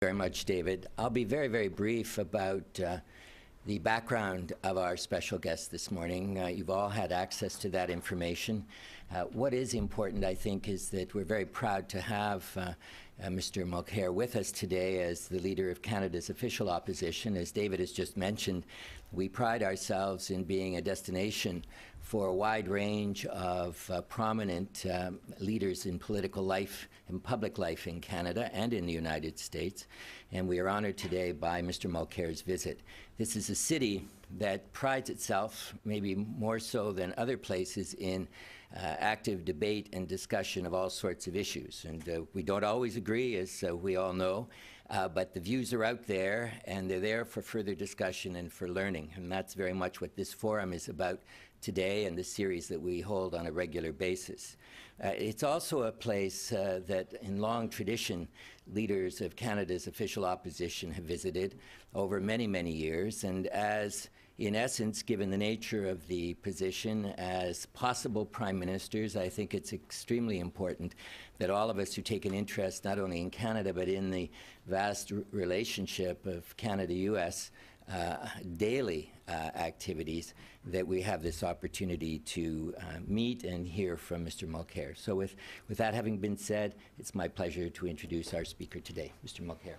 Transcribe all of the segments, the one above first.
Very much, David. I'll be very, very brief about the background of our special guest this morning. You've all had access to that information. What is important, I think, is that we're very proud to have Mr. Mulcair with us today as the leader of Canada's official opposition. As David has just mentioned, we pride ourselves in being a destination for a wide range of prominent leaders in political life and public life in Canada and in the United States. And we are honored today by Mr. Mulcair's visit. This is a city that prides itself, maybe more so than other places, in active debate and discussion of all sorts of issues. And we don't always agree, as we all know, but the views are out there, and they're there for further discussion and for learning. And that's very much what this forum is about today and the series that we hold on a regular basis. It's also a place that, in long tradition, leaders of Canada's official opposition have visited over many, many years. And as, in essence, given the nature of the position as possible prime ministers, I think it's extremely important that all of us who take an interest not only in Canada but in the vast relationship of Canada-US daily activities, that we have this opportunity to meet and hear from Mr. Mulcair. So with that having been said, it's my pleasure to introduce our speaker today, Mr. Mulcair.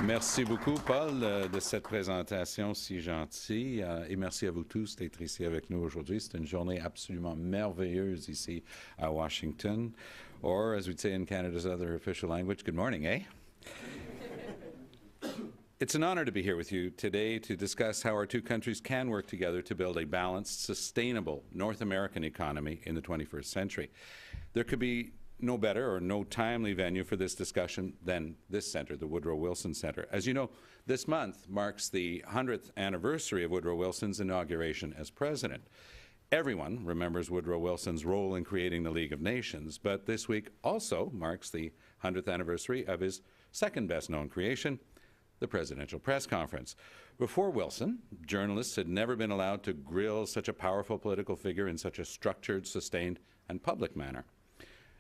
Merci beaucoup, Paul, de cette présentation si gentille. Et merci à vous tous d'être ici avec nous aujourd'hui. C'est une journée absolument merveilleuse ici à Washington. Or, as we'd say in Canada's other official language, good morning, eh? It's an honor to be here with you today to discuss how our two countries can work together to build a balanced, sustainable North American economy in the 21st century. There could be no better or no timely venue for this discussion than this center, the Woodrow Wilson Center. As you know, this month marks the 100th anniversary of Woodrow Wilson's inauguration as president. Everyone remembers Woodrow Wilson's role in creating the League of Nations, but this week also marks the 100th anniversary of his second best-known creation, the Presidential Press Conference. Before Wilson, journalists had never been allowed to grill such a powerful political figure in such a structured, sustained, and public manner.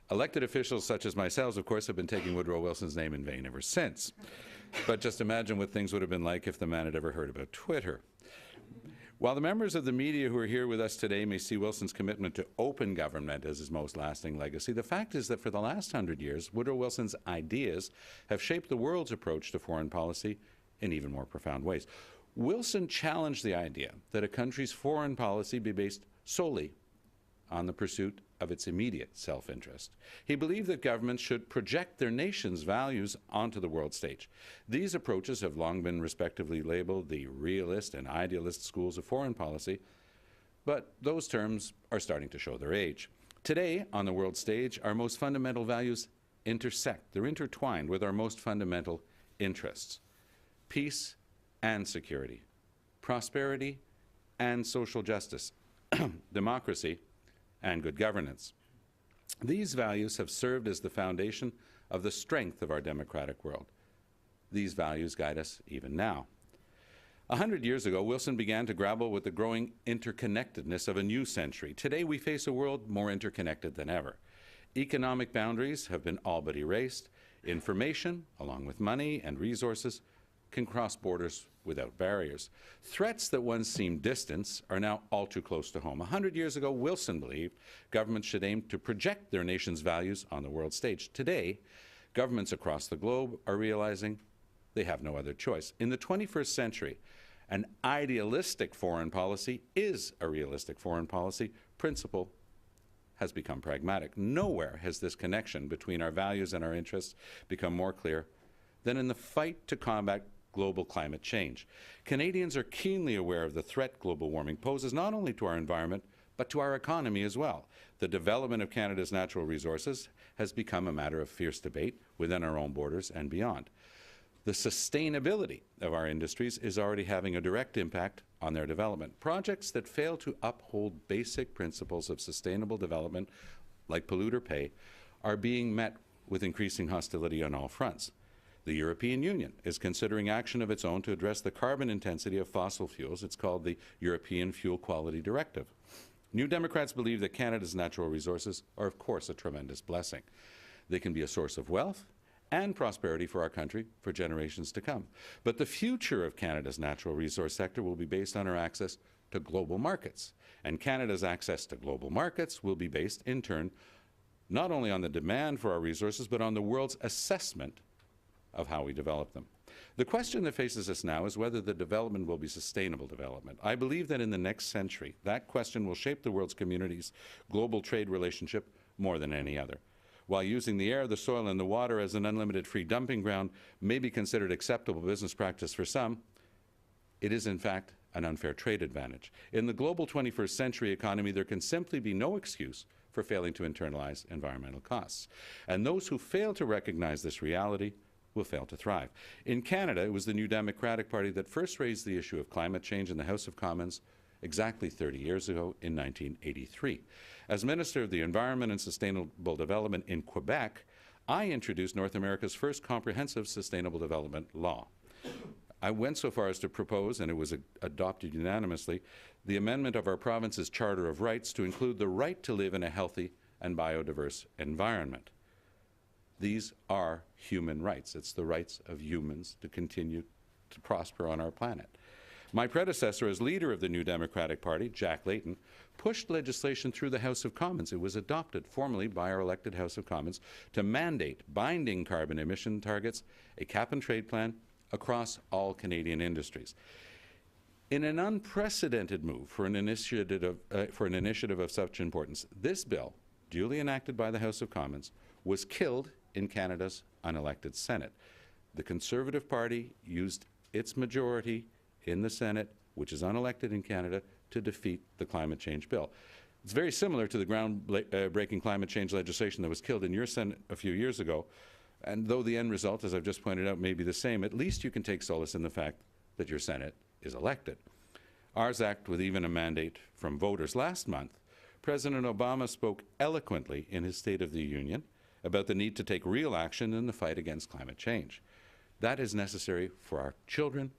Elected officials such as myself, of course, have been taking Woodrow Wilson's name in vain ever since. But just imagine what things would have been like if the man had ever heard about Twitter. While the members of the media who are here with us today may see Wilson's commitment to open government as his most lasting legacy, the fact is that for the last 100 years, Woodrow Wilson's ideas have shaped the world's approach to foreign policy in even more profound ways. Wilson challenged the idea that a country's foreign policy be based solely on the pursuit of its immediate self-interest. He believed that governments should project their nation's values onto the world stage. These approaches have long been respectively labeled the realist and idealist schools of foreign policy, but those terms are starting to show their age. Today, on the world stage, our most fundamental values intersect. They're intertwined with our most fundamental interests: peace and security, prosperity and social justice, democracy and good governance. These values have served as the foundation of the strength of our democratic world. These values guide us even now. 100 years ago, Wilson began to grapple with the growing interconnectedness of a new century. Today, we face a world more interconnected than ever. Economic boundaries have been all but erased. Information, along with money and resources, can cross borders without barriers. Threats that once seemed distant are now all too close to home. 100 years ago, Wilson believed governments should aim to project their nation's values on the world stage. Today, governments across the globe are realizing they have no other choice. In the 21st century, an idealistic foreign policy is a realistic foreign policy. Principle has become pragmatic. Nowhere has this connection between our values and our interests become more clear than in the fight to combat global climate change. Canadians are keenly aware of the threat global warming poses not only to our environment, but to our economy as well. The development of Canada's natural resources has become a matter of fierce debate within our own borders and beyond. The sustainability of our industries is already having a direct impact on their development. Projects that fail to uphold basic principles of sustainable development, like polluter pay, are being met with increasing hostility on all fronts. The European Union is considering action of its own to address the carbon intensity of fossil fuels. It's called the European Fuel Quality Directive. New Democrats believe that Canada's natural resources are, of course, a tremendous blessing. They can be a source of wealth and prosperity for our country for generations to come. But the future of Canada's natural resource sector will be based on our access to global markets. And Canada's access to global markets will be based, in turn, not only on the demand for our resources, but on the world's assessment of how we develop them. The question that faces us now is whether the development will be sustainable development. I believe that in the next century, that question will shape the world's community's global trade relationship more than any other. While using the air, the soil, and the water as an unlimited free dumping ground may be considered acceptable business practice for some, it is in fact an unfair trade advantage. In the global 21st century economy, there can simply be no excuse for failing to internalize environmental costs. And those who fail to recognize this reality will fail to thrive. In Canada, it was the New Democratic Party that first raised the issue of climate change in the House of Commons exactly 30 years ago in 1983. As Minister of the Environment and Sustainable Development in Quebec, I introduced North America's first comprehensive sustainable development law. I went so far as to propose, and it was adopted unanimously, the amendment of our province's Charter of Rights to include the right to live in a healthy and biodiverse environment. These are human rights. It's the rights of humans to continue to prosper on our planet. My predecessor as leader of the New Democratic Party, Jack Layton, pushed legislation through the House of Commons. It was adopted formally by our elected House of Commons to mandate binding carbon emission targets, a cap-and-trade plan across all Canadian industries. In an unprecedented move for an initiative of such importance, this bill, duly enacted by the House of Commons, was killed in Canada's unelected Senate. The Conservative Party used its majority in the Senate, which is unelected in Canada, to defeat the climate change bill. It's very similar to the groundbreaking climate change legislation that was killed in your Senate a few years ago. And though the end result, as I've just pointed out, may be the same, at least you can take solace in the fact that your Senate is elected. Ours act with even a mandate from voters. Last month, President Obama spoke eloquently in his State of the Union about the need to take real action in the fight against climate change. That is necessary for our children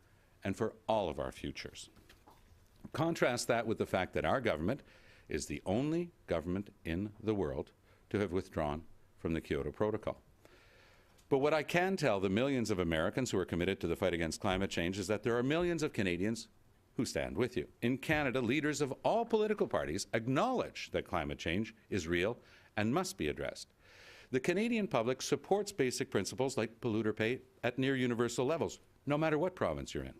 and for all of our futures. Contrast that with the fact that our government is the only government in the world to have withdrawn from the Kyoto Protocol. But what I can tell the millions of Americans who are committed to the fight against climate change is that there are millions of Canadians who stand with you. In Canada, leaders of all political parties acknowledge that climate change is real and must be addressed. The Canadian public supports basic principles like polluter pay at near universal levels, no matter what province you're in.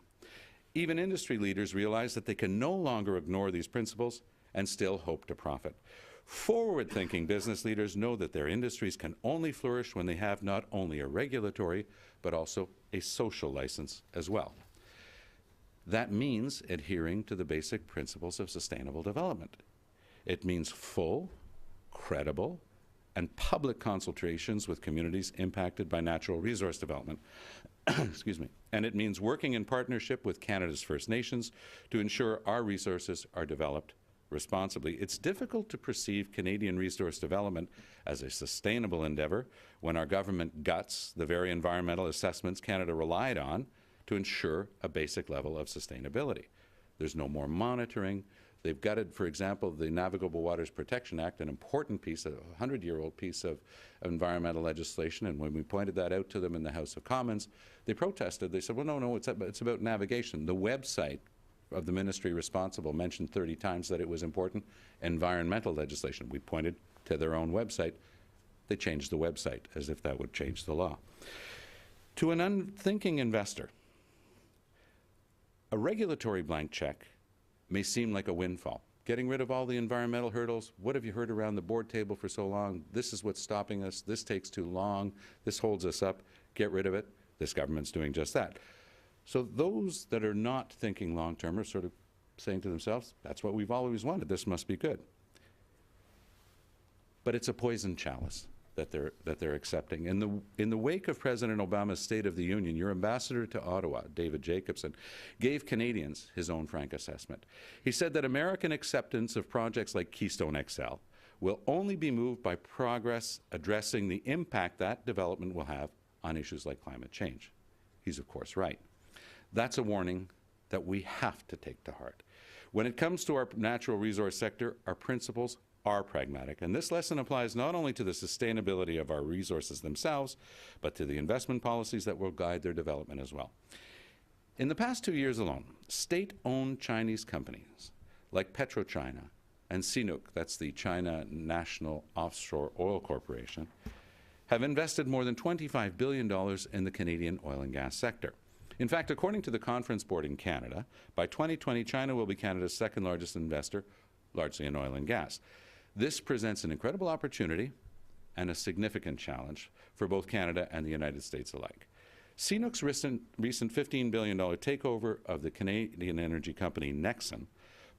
Even industry leaders realize that they can no longer ignore these principles and still hope to profit. Forward-thinking business leaders know that their industries can only flourish when they have not only a regulatory, but also a social license as well. That means adhering to the basic principles of sustainable development. It means full, credible, and public consultations with communities impacted by natural resource development. Excuse me. And it means working in partnership with Canada's First Nations to ensure our resources are developed responsibly. It's difficult to perceive Canadian resource development as a sustainable endeavour when our government guts the very environmental assessments Canada relied on to ensure a basic level of sustainability. There's no more monitoring. They've gutted, for example, the Navigable Waters Protection Act, an important piece, a 100-year-old piece of environmental legislation, and when we pointed that out to them in the House of Commons, they protested. They said, well, no, it's about navigation. The website of the ministry responsible mentioned 30 times that it was important. Environmental legislation. We pointed to their own website. They changed the website as if that would change the law. To an unthinking investor, a regulatory blank check may seem like a windfall. Getting rid of all the environmental hurdles, what have you heard around the board table for so long? This is what's stopping us. This takes too long. This holds us up. Get rid of it. This government's doing just that. So those that are not thinking long-term are sort of saying to themselves, that's what we've always wanted. This must be good. But it's a poison chalice that they're accepting. In the wake of President Obama's State of the Union, your ambassador to Ottawa, David Jacobson, gave Canadians his own frank assessment. He said that American acceptance of projects like Keystone XL will only be moved by progress addressing the impact that development will have on issues like climate change. He's of course right. That's a warning that we have to take to heart. When it comes to our natural resource sector, our principles are pragmatic. And this lesson applies not only to the sustainability of our resources themselves, but to the investment policies that will guide their development as well. In the past 2 years alone, state-owned Chinese companies like PetroChina and CNOOC, that's the China National Offshore Oil Corporation, have invested more than $25 billion in the Canadian oil and gas sector. In fact, according to the Conference Board in Canada, by 2020, China will be Canada's second largest investor, largely in oil and gas. This presents an incredible opportunity and a significant challenge for both Canada and the United States alike. CNOOC's recent $15 billion takeover of the Canadian energy company Nexen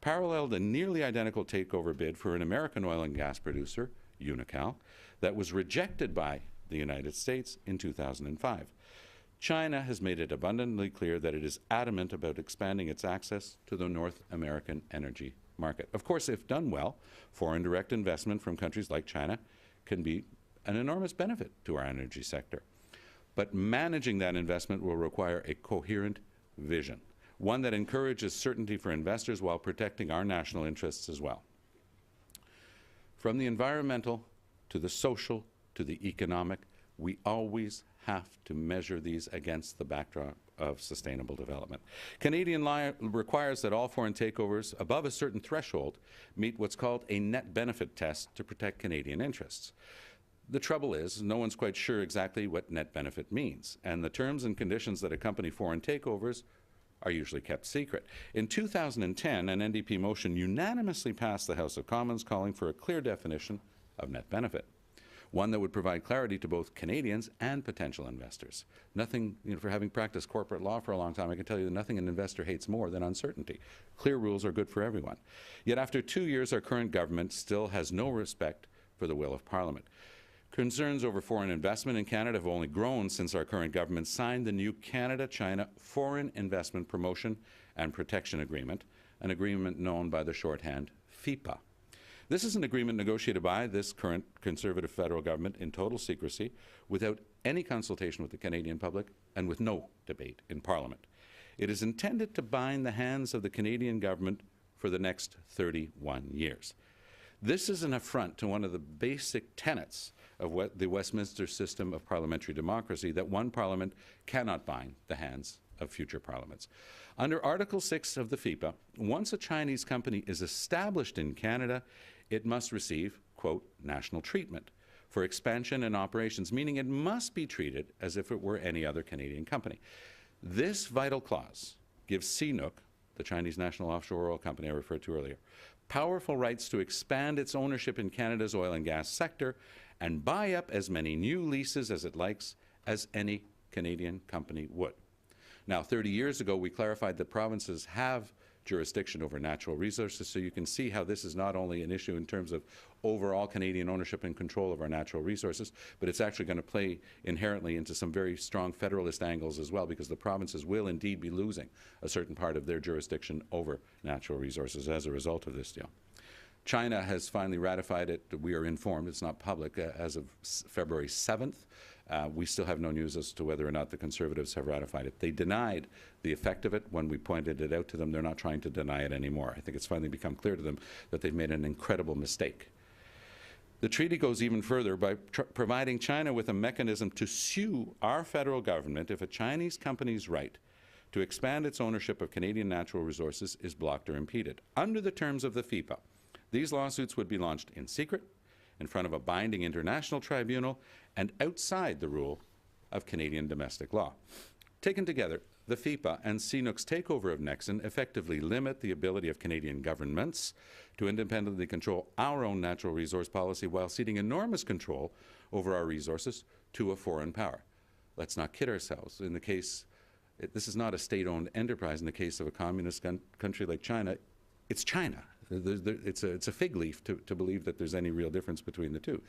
paralleled a nearly identical takeover bid for an American oil and gas producer, Unocal, that was rejected by the United States in 2005. China has made it abundantly clear that it is adamant about expanding its access to the North American energy market. Of course, if done well, foreign direct investment from countries like China can be an enormous benefit to our energy sector. But managing that investment will require a coherent vision, one that encourages certainty for investors while protecting our national interests as well. From the environmental to the social to the economic, we always have to measure these against the backdrop of sustainable development. Canadian law requires that all foreign takeovers above a certain threshold meet what's called a net benefit test to protect Canadian interests. The trouble is, no one's quite sure exactly what net benefit means, and the terms and conditions that accompany foreign takeovers are usually kept secret. In 2010, an NDP motion unanimously passed the House of Commons calling for a clear definition of net benefit, one that would provide clarity to both Canadians and potential investors. Nothing, for having practiced corporate law for a long time, I can tell you that nothing an investor hates more than uncertainty. Clear rules are good for everyone. Yet after 2 years, our current government still has no respect for the will of Parliament. Concerns over foreign investment in Canada have only grown since our current government signed the new Canada-China Foreign Investment Promotion and Protection Agreement, an agreement known by the shorthand FIPA. This is an agreement negotiated by this current Conservative federal government in total secrecy, without any consultation with the Canadian public and with no debate in Parliament. It is intended to bind the hands of the Canadian government for the next 31 years. This is an affront to one of the basic tenets of the Westminster system of parliamentary democracy, that one parliament cannot bind the hands of future parliaments. Under Article 6 of the FIPA, once a Chinese company is established in Canada, it must receive, quote, national treatment for expansion and operations, meaning it must be treated as if it were any other Canadian company. This vital clause gives CNOOC, the Chinese National Offshore Oil Company I referred to earlier, powerful rights to expand its ownership in Canada's oil and gas sector and buy up as many new leases as it likes as any Canadian company would. Now, 30 years ago, we clarified that provinces have jurisdiction over natural resources, so you can see how this is not only an issue in terms of overall Canadian ownership and control of our natural resources, but it's actually going to play inherently into some very strong federalist angles as well, because the provinces will indeed be losing a certain part of their jurisdiction over natural resources as a result of this deal. China has finally ratified it. We are informed, it's not public, as of February 7th. We still have no news as to whether or not the Conservatives have ratified it. They denied the effect of it when we pointed it out to them. They're not trying to deny it anymore. I think it's finally become clear to them that they've made an incredible mistake. The treaty goes even further by providing China with a mechanism to sue our federal government if a Chinese company's right to expand its ownership of Canadian natural resources is blocked or impeded. Under the terms of the FIPA, these lawsuits would be launched in secret, in front of a binding international tribunal, and outside the rule of Canadian domestic law. Taken together, the FIPA and CNOOC's takeover of Nexen effectively limit the ability of Canadian governments to independently control our own natural resource policy while ceding enormous control over our resources to a foreign power. Let's not kid ourselves. In the case, this is not a state-owned enterprise. In the case of a communist country like China, it's China. It's a fig leaf to believe that there's any real difference between the two.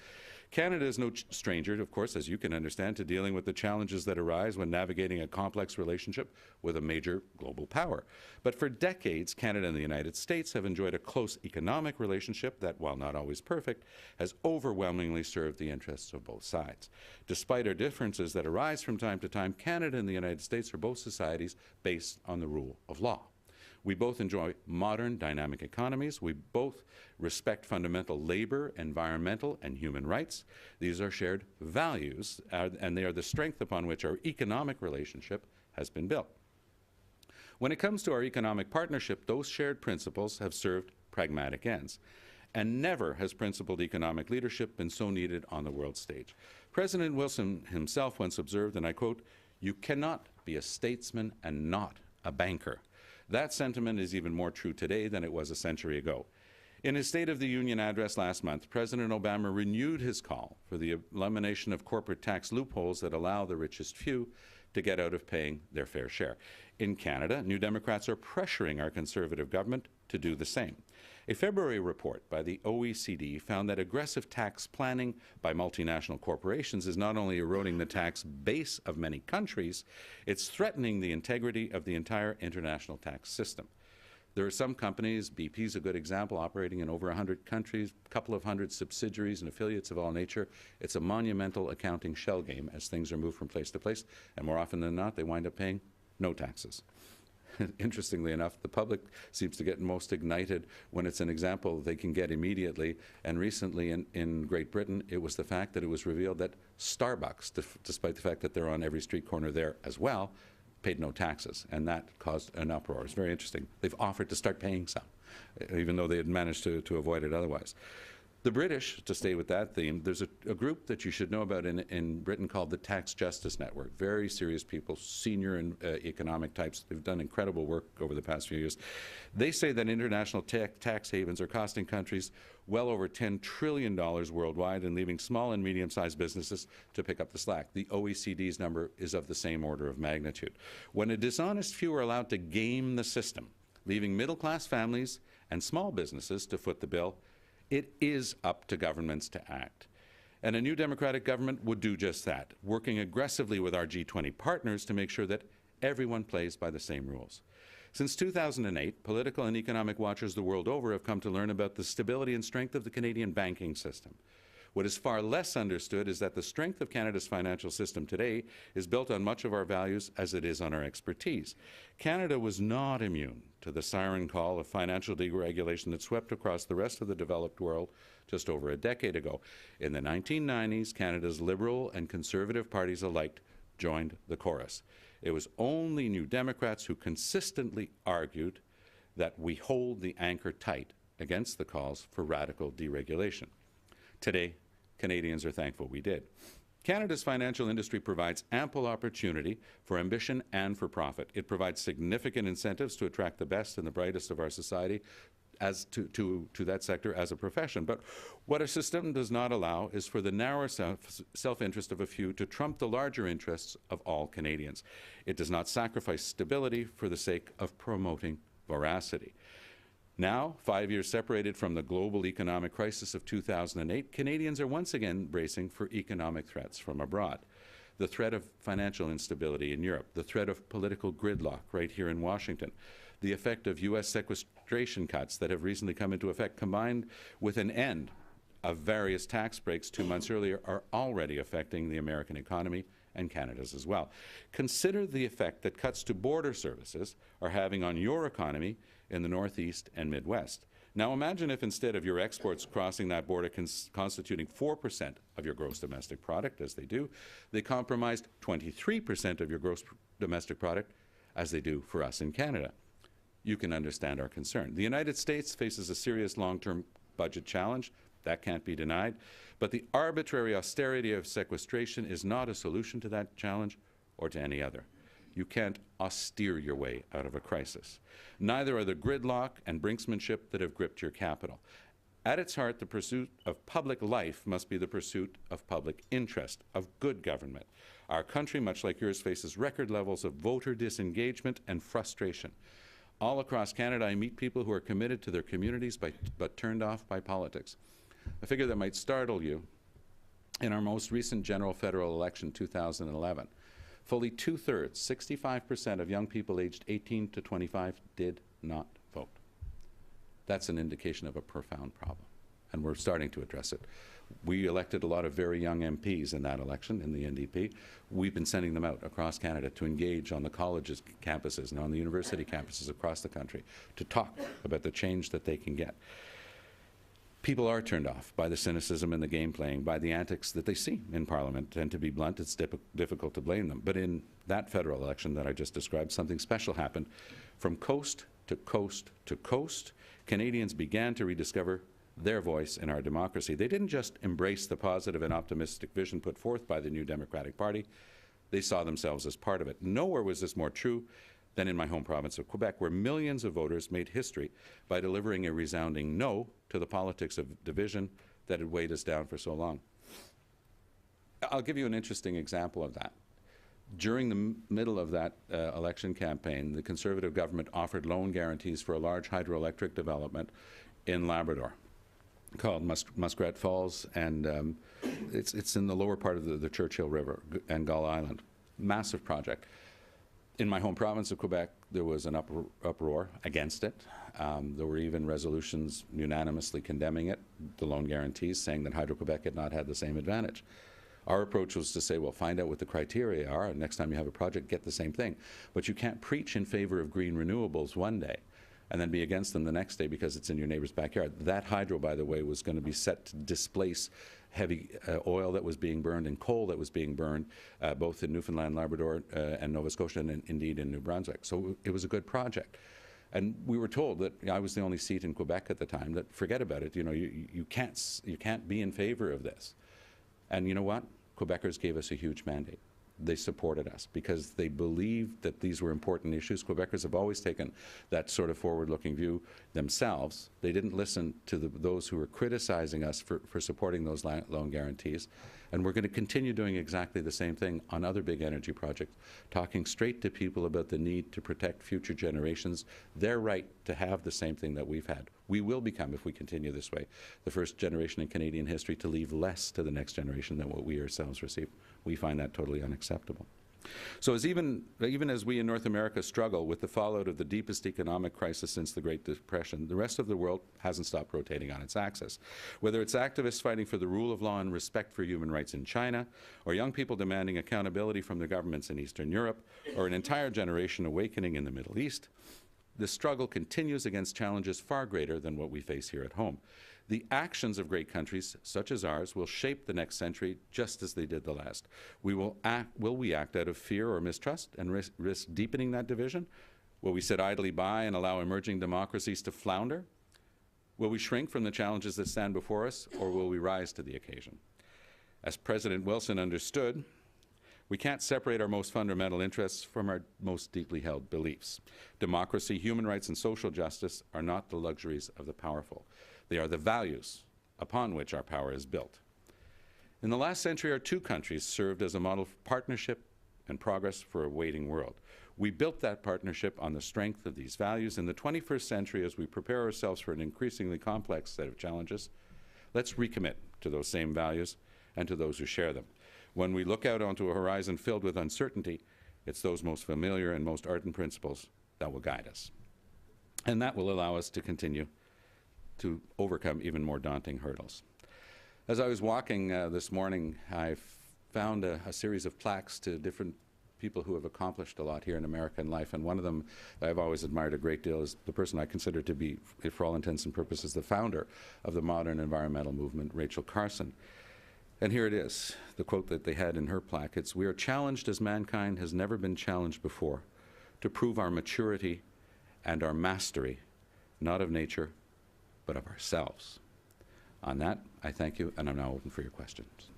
Canada is no stranger, of course, as you can understand, to dealing with the challenges that arise when navigating a complex relationship with a major global power. But for decades, Canada and the United States have enjoyed a close economic relationship that, while not always perfect, has overwhelmingly served the interests of both sides. Despite our differences that arise from time to time, Canada and the United States are both societies based on the rule of law. We both enjoy modern, dynamic economies. We both respect fundamental labor, environmental, and human rights. These are shared values, and they are the strength upon which our economic relationship has been built. When it comes to our economic partnership, those shared principles have served pragmatic ends. And never has principled economic leadership been so needed on the world stage. President Wilson himself once observed, and I quote, "You cannot be a statesman and not a banker." That sentiment is even more true today than it was a century ago. In his State of the Union address last month, President Obama renewed his call for the elimination of corporate tax loopholes that allow the richest few to get out of paying their fair share. In Canada, New Democrats are pressuring our Conservative government to do the same. A February report by the OECD found that aggressive tax planning by multinational corporations is not only eroding the tax base of many countries, it's threatening the integrity of the entire international tax system. There are some companies, BP is a good example, operating in over 100 countries, a couple of hundred subsidiaries and affiliates of all nature. It's a monumental accounting shell game as things are moved from place to place, and more often than not, they wind up paying no taxes. Interestingly enough, the public seems to get most ignited when it's an example they can get immediately. And recently in Great Britain, it was the fact that it was revealed that Starbucks, despite the fact that they're on every street corner there as well, paid no taxes. And that caused an uproar. It's very interesting. They've offered to start paying some, even though they had managed to avoid it otherwise. The British, to stay with that theme, there's a group that you should know about in Britain called the Tax Justice Network. Very serious people, senior and economic types. They've done incredible work over the past few years. They say that international tax havens are costing countries well over $10 trillion worldwide and leaving small and medium-sized businesses to pick up the slack. The OECD's number is of the same order of magnitude. When a dishonest few are allowed to game the system, leaving middle-class families and small businesses to foot the bill, it is up to governments to act. And a new Democratic government would do just that, working aggressively with our G20 partners to make sure that everyone plays by the same rules. Since 2008, political and economic watchers the world over have come to learn about the stability and strength of the Canadian banking system. What is far less understood is that the strength of Canada's financial system today is built on much of our values as it is on our expertise. Canada was not immune to the siren call of financial deregulation that swept across the rest of the developed world just over a decade ago. In the 1990s, Canada's Liberal and Conservative parties alike joined the chorus. It was only New Democrats who consistently argued that we hold the anchor tight against the calls for radical deregulation. Today, Canadians are thankful we did. Canada's financial industry provides ample opportunity for ambition and for profit. It provides significant incentives to attract the best and the brightest of our society as to that sector as a profession. But what a system does not allow is for the narrow self-interest of a few to trump the larger interests of all Canadians. It does not sacrifice stability for the sake of promoting voracity. Now, 5 years separated from the global economic crisis of 2008, Canadians are once again bracing for economic threats from abroad. The threat of financial instability in Europe, the threat of political gridlock right here in Washington, the effect of U.S. sequestration cuts that have recently come into effect, combined with an end of various tax breaks 2 months earlier, are already affecting the American economy and Canada's as well. Consider the effect that cuts to border services are having on your economy in the Northeast and Midwest. Now imagine if instead of your exports crossing that border constituting 4% of your gross domestic product, as they do, they comprised 23% of your gross domestic product, as they do for us in Canada. You can understand our concern. The United States faces a serious long-term budget challenge. That can't be denied. But the arbitrary austerity of sequestration is not a solution to that challenge or to any other. You can't austere your way out of a crisis. Neither are the gridlock and brinksmanship that have gripped your capital. At its heart, the pursuit of public life must be the pursuit of public interest, of good government. Our country, much like yours, faces record levels of voter disengagement and frustration. All across Canada, I meet people who are committed to their communities but turned off by politics. A figure that might startle you, in our most recent general federal election, 2011, fully 2/3, 65% of young people aged 18 to 25 did not vote. That's an indication of a profound problem. and we're starting to address it. We elected a lot of very young MPs in that election, in the NDP. We've been sending them out across Canada to engage on the colleges campuses and on the university campuses across the country to talk about the change that they can get. People are turned off by the cynicism and the game playing, by the antics that they see in Parliament, and to be blunt, it's difficult to blame them. But in that federal election that I just described, something special happened. From coast to coast to coast, Canadians began to rediscover their voice in our democracy. They didn't just embrace the positive and optimistic vision put forth by the new Democratic Party, they saw themselves as part of it. Nowhere was this more true than in my home province of Quebec, where millions of voters made history by delivering a resounding no to the politics of division that had weighed us down for so long. I'll give you an interesting example of that. During the middle of that election campaign, the Conservative government offered loan guarantees for a large hydroelectric development in Labrador called Muskrat Falls, and it's in the lower part of the Churchill River and Gull Island. Massive project. In my home province of Quebec, there was an uproar against it. There were even resolutions unanimously condemning it, the loan guarantees, saying that Hydro-Quebec had not had the same advantage. Our approach was to say, well, find out what the criteria are, and next time you have a project, get the same thing. But you can't preach in favor of green renewables one day and then be against them the next day because it's in your neighbor's backyard. That hydro, by the way, was going to be set to displace heavy oil that was being burned and coal that was being burned, both in Newfoundland, Labrador, and Nova Scotia, and indeed in New Brunswick. So it was a good project. And we were told that I was the only seat in Quebec at the time that forget about it. You know, you can't be in favor of this. And you know what? Quebecers gave us a huge mandate. They supported us because they believed that these were important issues. Quebecers have always taken that sort of forward-looking view themselves. They didn't listen to those who were criticizing us for supporting those loan guarantees. And we're going to continue doing exactly the same thing on other big energy projects, talking straight to people about the need to protect future generations, their right to have the same thing that we've had. We will become, if we continue this way, the first generation in Canadian history to leave less to the next generation than what we ourselves receive. We find that totally unacceptable. So even as we in North America struggle with the fallout of the deepest economic crisis since the Great Depression, the rest of the world hasn't stopped rotating on its axis. Whether it's activists fighting for the rule of law and respect for human rights in China, or young people demanding accountability from their governments in Eastern Europe, or an entire generation awakening in the Middle East, the struggle continues against challenges far greater than what we face here at home. The actions of great countries, such as ours, will shape the next century just as they did the last. Will we act out of fear or mistrust and risk deepening that division? Will we sit idly by and allow emerging democracies to flounder? Will we shrink from the challenges that stand before us, or will we rise to the occasion? As President Wilson understood, we can't separate our most fundamental interests from our most deeply held beliefs. Democracy, human rights, and social justice are not the luxuries of the powerful. They are the values upon which our power is built. In the last century, our two countries served as a model of partnership and progress for a waiting world. We built that partnership on the strength of these values. In the 21st century, as we prepare ourselves for an increasingly complex set of challenges, let's recommit to those same values and to those who share them. When we look out onto a horizon filled with uncertainty, it's those most familiar and most ardent principles that will guide us. And that will allow us to continue to overcome even more daunting hurdles. As I was walking this morning, I found a series of plaques to different people who have accomplished a lot here in American life, and one of them that I've always admired a great deal is the person I consider to be, for all intents and purposes, the founder of the modern environmental movement, Rachel Carson. And here it is, the quote that they had in her plaque. It's, "We are challenged as mankind has never been challenged before, to prove our maturity and our mastery, not of nature, but of ourselves." On that, I thank you, and I'm now open for your questions.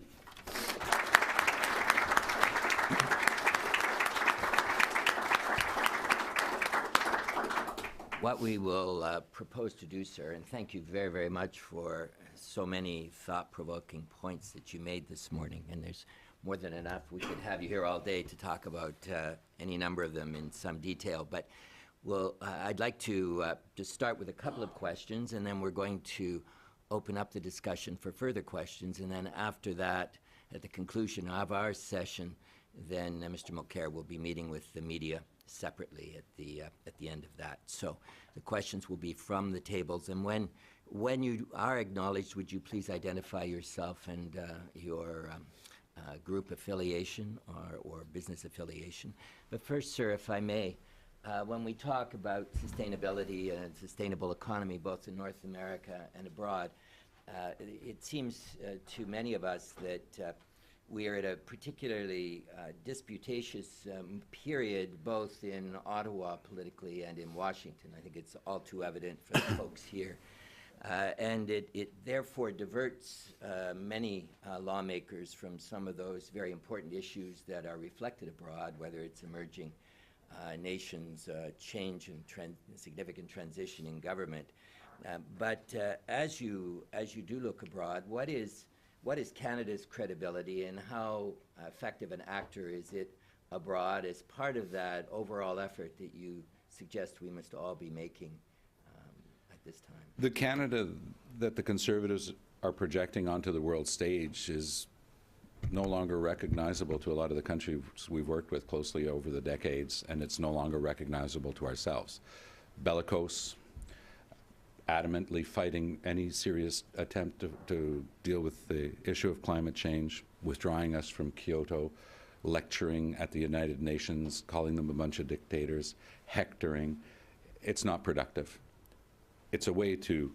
What we will propose to do, sir, and thank you very, very much for so many thought-provoking points that you made this morning, and there's more than enough. We could have you here all day to talk about any number of them in some detail, but I'd like to just start with a couple of questions, and then we're going to open up the discussion for further questions, and then after that, at the conclusion of our session, then Mr. Mulcair will be meeting with the media separately at the end of that. So the questions will be from the tables, and when When you are acknowledged, would you please identify yourself and your group affiliation or business affiliation? But first, sir, if I may, when we talk about sustainability and sustainable economy, both in North America and abroad, it seems to many of us that we are at a particularly disputatious period, both in Ottawa politically and in Washington. I think it's all too evident for the folks here. And it therefore diverts many lawmakers from some of those very important issues that are reflected abroad, whether it's emerging nations, change and significant transition in government. But as you do look abroad, what is Canada's credibility, and how effective an actor is it abroad as part of that overall effort that you suggest we must all be making at this time? The Canada that the Conservatives are projecting onto the world stage is no longer recognizable to a lot of the countries we've worked with closely over the decades, and it's no longer recognizable to ourselves. Bellicose, adamantly fighting any serious attempt to deal with the issue of climate change, withdrawing us from Kyoto, lecturing at the United Nations, calling them a bunch of dictators, hectoring. It's not productive. It's a way to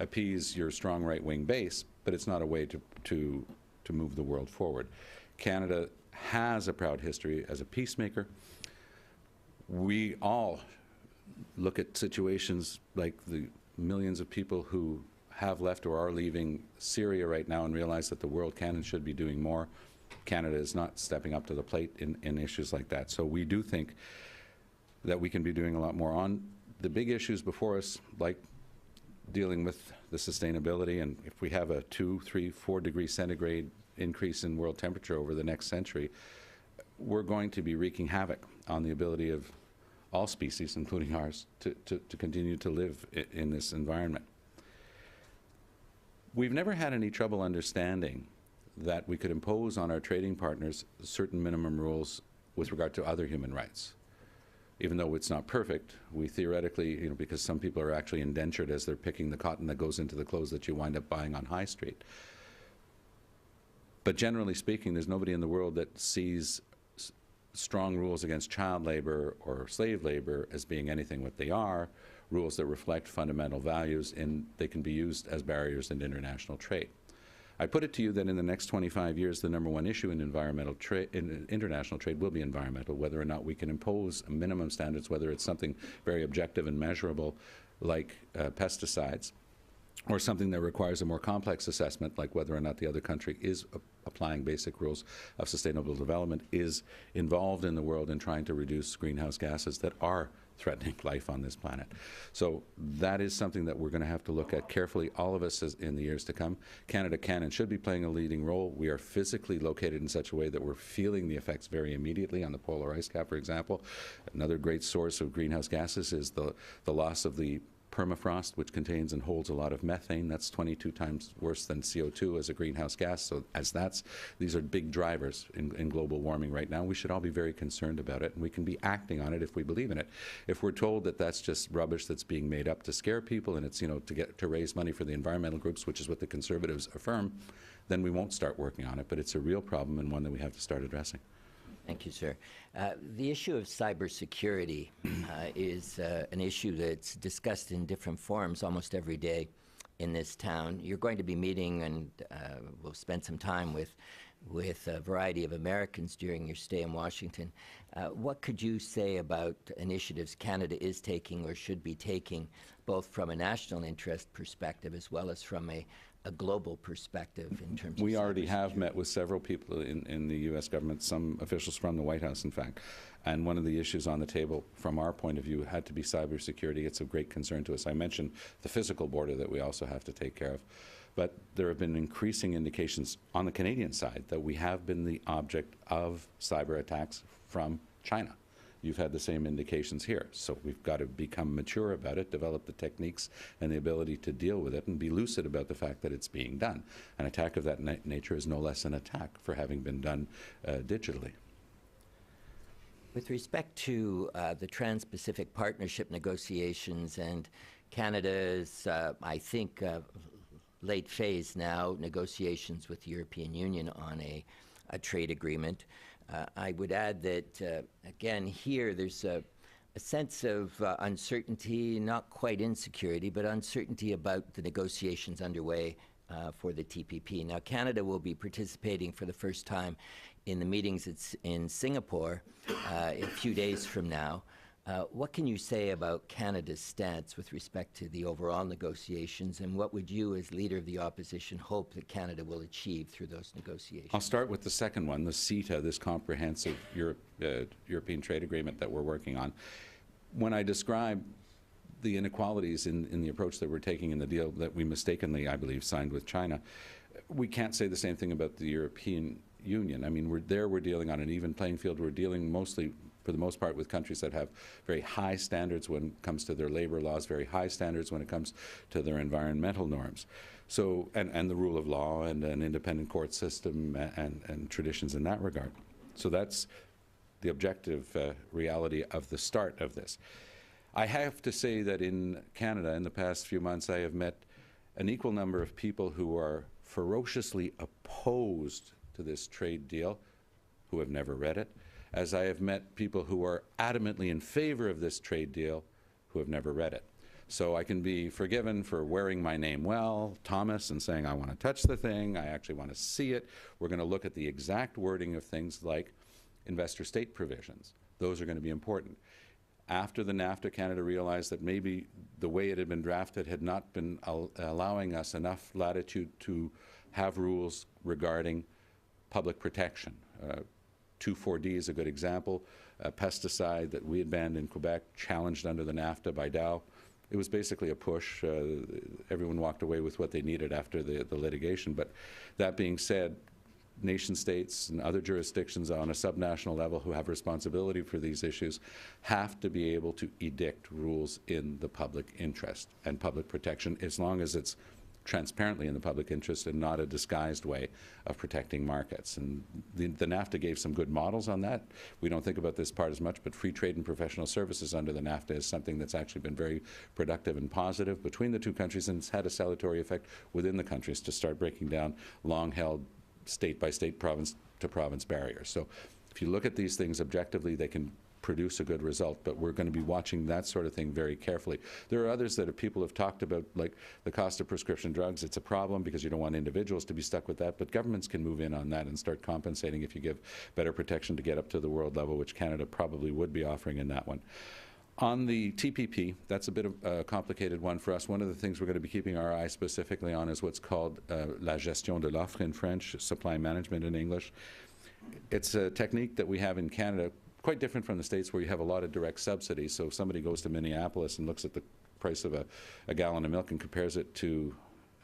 appease your strong right-wing base, but it's not a way to move the world forward. Canada has a proud history as a peacemaker. We all look at situations like the millions of people who have left or are leaving Syria right now and realize that the world can and should be doing more. Canada is not stepping up to the plate in issues like that. So we do think that we can be doing a lot more on the big issues before us, like dealing with the sustainability. And if we have a 2, 3, 4 degree centigrade increase in world temperature over the next century, we're going to be wreaking havoc on the ability of all species, including ours, to continue to live in this environment. We've never had any trouble understanding that we could impose on our trading partners certain minimum rules with regard to other human rights. Even though it's not perfect, we theoretically, because some people are actually indentured as they're picking the cotton that goes into the clothes that you wind up buying on High Street. But generally speaking, there's nobody in the world that sees strong rules against child labor or slave labor as being anything what they are, rules that reflect fundamental values, and they can be used as barriers in international trade. I put it to you that in the next 25 years, the #1 issue in international trade will be environmental, whether or not we can impose minimum standards, whether it's something very objective and measurable like pesticides, or something that requires a more complex assessment, like whether or not the other country is applying basic rules of sustainable development, is involved in the world in trying to reduce greenhouse gases that are threatening life on this planet. So that is something that we're going to have to look at carefully, all of us, in the years to come. Canada can and should be playing a leading role. We are physically located in such a way that we're feeling the effects very immediately on the polar ice cap, for example. Another great source of greenhouse gases is the loss of the permafrost, which contains and holds a lot of methane. That's 22 times worse than CO2 as a greenhouse gas. So these are big drivers in global warming right now. We should all be very concerned about it, and we can be acting on it if we believe in it. If we're told that that's just rubbish that's being made up to scare people, and it's to raise money for the environmental groups, which is what the Conservatives affirm, then we won't start working on it. But it's a real problem, and one that we have to start addressing. Thank you, sir. The issue of cybersecurity is an issue that's discussed in different forums almost every day in this town. You're going to be meeting, and we'll spend some time with a variety of Americans during your stay in Washington. What could you say about initiatives Canada is taking or should be taking, both from a national interest perspective as well as from a global perspective in terms of We already have met with several people in the U.S. government, some officials from the White House, in fact. And one of the issues on the table, from our point of view, had to be cybersecurity. It's of great concern to us. I mentioned the physical border that we also have to take care of. But there have been increasing indications on the Canadian side that we have been the object of cyber attacks from China. You've had the same indications here. So we've got to become mature about it, develop the techniques and the ability to deal with it, and be lucid about the fact that it's being done. An attack of that nature is no less an attack for having been done digitally. With respect to the Trans-Pacific Partnership negotiations and Canada's, I think, late phase now, negotiations with the European Union on a trade agreement. I would add that, again, here there's a sense of uncertainty, not quite insecurity, but uncertainty about the negotiations underway for the TPP. Now, Canada will be participating for the first time in the meetings in Singapore a few days from now. What can you say about Canada's stance with respect to the overall negotiations, and what would you, as leader of the opposition, hope that Canada will achieve through those negotiations? I'll start with the second one, the CETA, this comprehensive European trade agreement that we're working on. When I describe the inequalities in the approach that we're taking in the deal that we mistakenly, I believe, signed with China, we can't say the same thing about the European Union. I mean, we're dealing on an even playing field. We're dealing mostly, for the most part, with countries that have very high standards when it comes to their labor laws, very high standards when it comes to their environmental norms. So, and the rule of law and an independent court system and traditions in that regard. So that's the objective reality of the start of this. I have to say that in Canada, in the past few months, I have met an equal number of people who are ferociously opposed to this trade deal, who have never read it, as I have met people who are adamantly in favor of this trade deal who have never read it. So I can be forgiven for wearing my name well, Thomas, and saying I want to touch the thing, I actually want to see it. We're going to look at the exact wording of things like investor state provisions. Those are going to be important. After the NAFTA, Canada realized that maybe the way it had been drafted had not been allowing us enough latitude to have rules regarding public protection. 2,4-D is a good example. A pesticide that we had banned in Quebec, challenged under the NAFTA by Dow. It was basically a push. Everyone walked away with what they needed after the litigation. But that being said, nation states and other jurisdictions on a subnational level who have responsibility for these issues have to be able to edict rules in the public interest and public protection, as long as it's transparently in the public interest and not a disguised way of protecting markets. And the NAFTA gave some good models on that. We don't think about this part as much, but free trade and professional services under the NAFTA is something that's actually been very productive and positive between the two countries, and it's had a salutary effect within the countries to start breaking down long-held state-by-state, province-to-province barriers. So if you look at these things objectively, they can produce a good result, but we're going to be watching that sort of thing very carefully. There are others that people have talked about, like the cost of prescription drugs. It's a problem because you don't want individuals to be stuck with that, but governments can move in on that and start compensating if you give better protection to get up to the world level, which Canada probably would be offering in that one. On the TPP, that's a bit of a complicated one for us. One of the things we're going to be keeping our eye specifically on is what's called la gestion de l'offre in French, supply management in English. It's a technique that we have in Canada, quite different from the States, where you have a lot of direct subsidies. So if somebody goes to Minneapolis and looks at the price of a gallon of milk and compares it to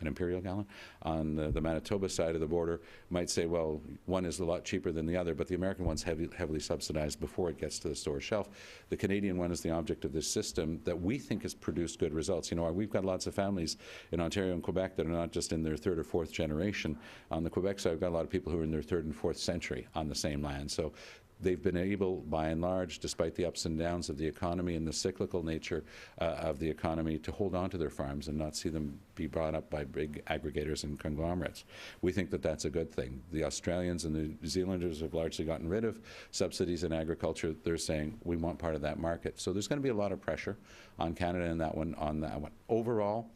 an imperial gallon on the Manitoba side of the border, might say, well, one is a lot cheaper than the other, but the American one's heavily subsidized before it gets to the store shelf. The Canadian one is the object of this system that we think has produced good results. You know, we've got lots of families in Ontario and Quebec that are not just in their third or fourth generation. On the Quebec side, we've got a lot of people who are in their third and fourth century on the same land. So they've been able, by and large, despite the ups and downs of the economy and the cyclical nature of the economy, to hold on to their farms and not see them be brought up by big aggregators and conglomerates. We think that that's a good thing. The Australians and the New Zealanders have largely gotten rid of subsidies in agriculture. They're saying, we want part of that market. So there's going to be a lot of pressure on Canada in that one, on that one. Overall,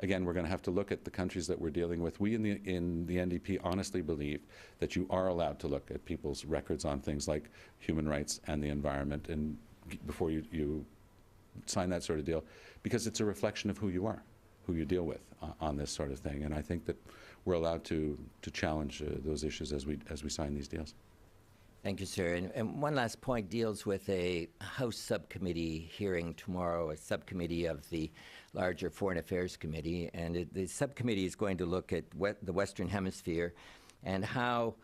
again, we're going to have to look at the countries that we're dealing with. We in the NDP honestly believe that you are allowed to look at people's records on things like human rights and the environment and before you sign that sort of deal, because it's a reflection of who you are, who you deal with on this sort of thing. And I think that we're allowed to challenge those issues as we sign these deals. Thank you, sir. And one last point deals with a House subcommittee hearing tomorrow, a subcommittee of the larger Foreign Affairs Committee. And the subcommittee is going to look at the Western Hemisphere and how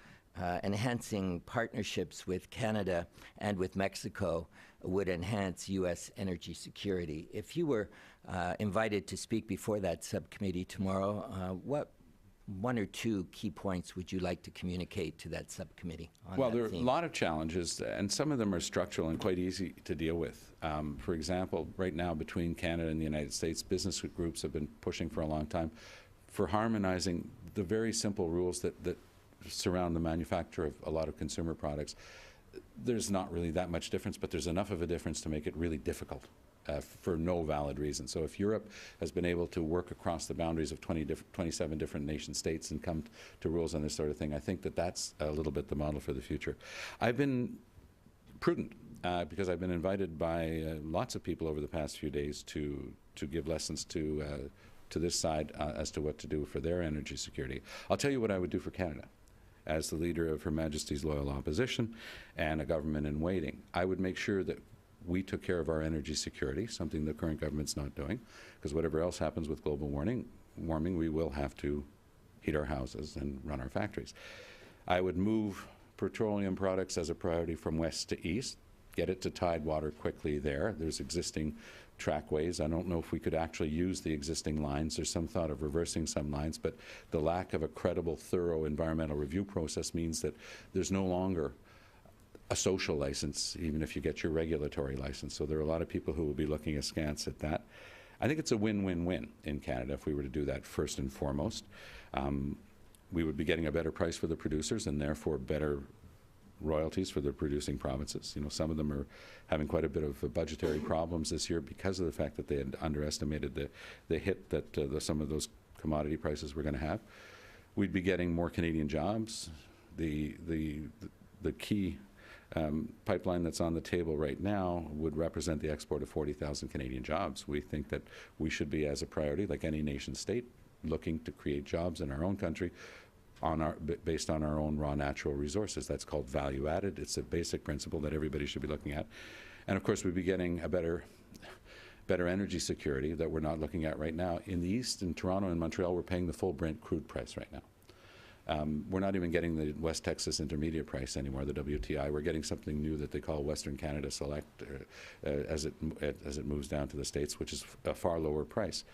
enhancing partnerships with Canada and with Mexico would enhance U.S. energy security. If you were invited to speak before that subcommittee tomorrow, what one or two key points would you like to communicate to that subcommittee on Well, that there are a theme? lot of challenges, and some of them are structural and quite easy to deal with. For example, right now between Canada and the United States, business groups have been pushing for a long time for harmonizing the very simple rules that surround the manufacture of a lot of consumer products. There's not really that much difference, but there's enough of a difference to make it really difficult. For no valid reason. So if Europe has been able to work across the boundaries of 27 different nation states and come to rules on this sort of thing, I think that that's a little bit the model for the future. I've been prudent because I've been invited by lots of people over the past few days to give lessons to this side as to what to do for their energy security. I'll tell you what I would do for Canada. As the leader of Her Majesty's Loyal Opposition and a government in waiting, I would make sure that we took care of our energy security, something the current government's not doing, because whatever else happens with global warming, we will have to heat our houses and run our factories. I would move petroleum products as a priority from west to east, get it to tidewater quickly there. There's existing trackways. I don't know if we could actually use the existing lines. There's some thought of reversing some lines, but the lack of a credible, thorough environmental review process means that there's no longer a social license, even if you get your regulatory license. So there are a lot of people who will be looking askance at that. I think it's a win-win-win in Canada if we were to do that first and foremost. We would be getting a better price for the producers and therefore better royalties for the producing provinces. You know, some of them are having quite a bit of budgetary problems this year because of the fact that they had underestimated the hit that some of those commodity prices were going to have. We'd be getting more Canadian jobs. The key pipeline that's on the table right now would represent the export of 40,000 Canadian jobs. We think that we should be, as a priority, like any nation state, looking to create jobs in our own country based on our own raw natural resources. That's called value added. It's a basic principle that everybody should be looking at. And of course, we'd be getting a better energy security that we're not looking at right now. In the East, in Toronto and Montreal, we're paying the full Brent crude price right now. We're not even getting the West Texas Intermediate price anymore, the WTI. We're getting something new that they call Western Canada Select as it moves down to the States, which is a far lower price.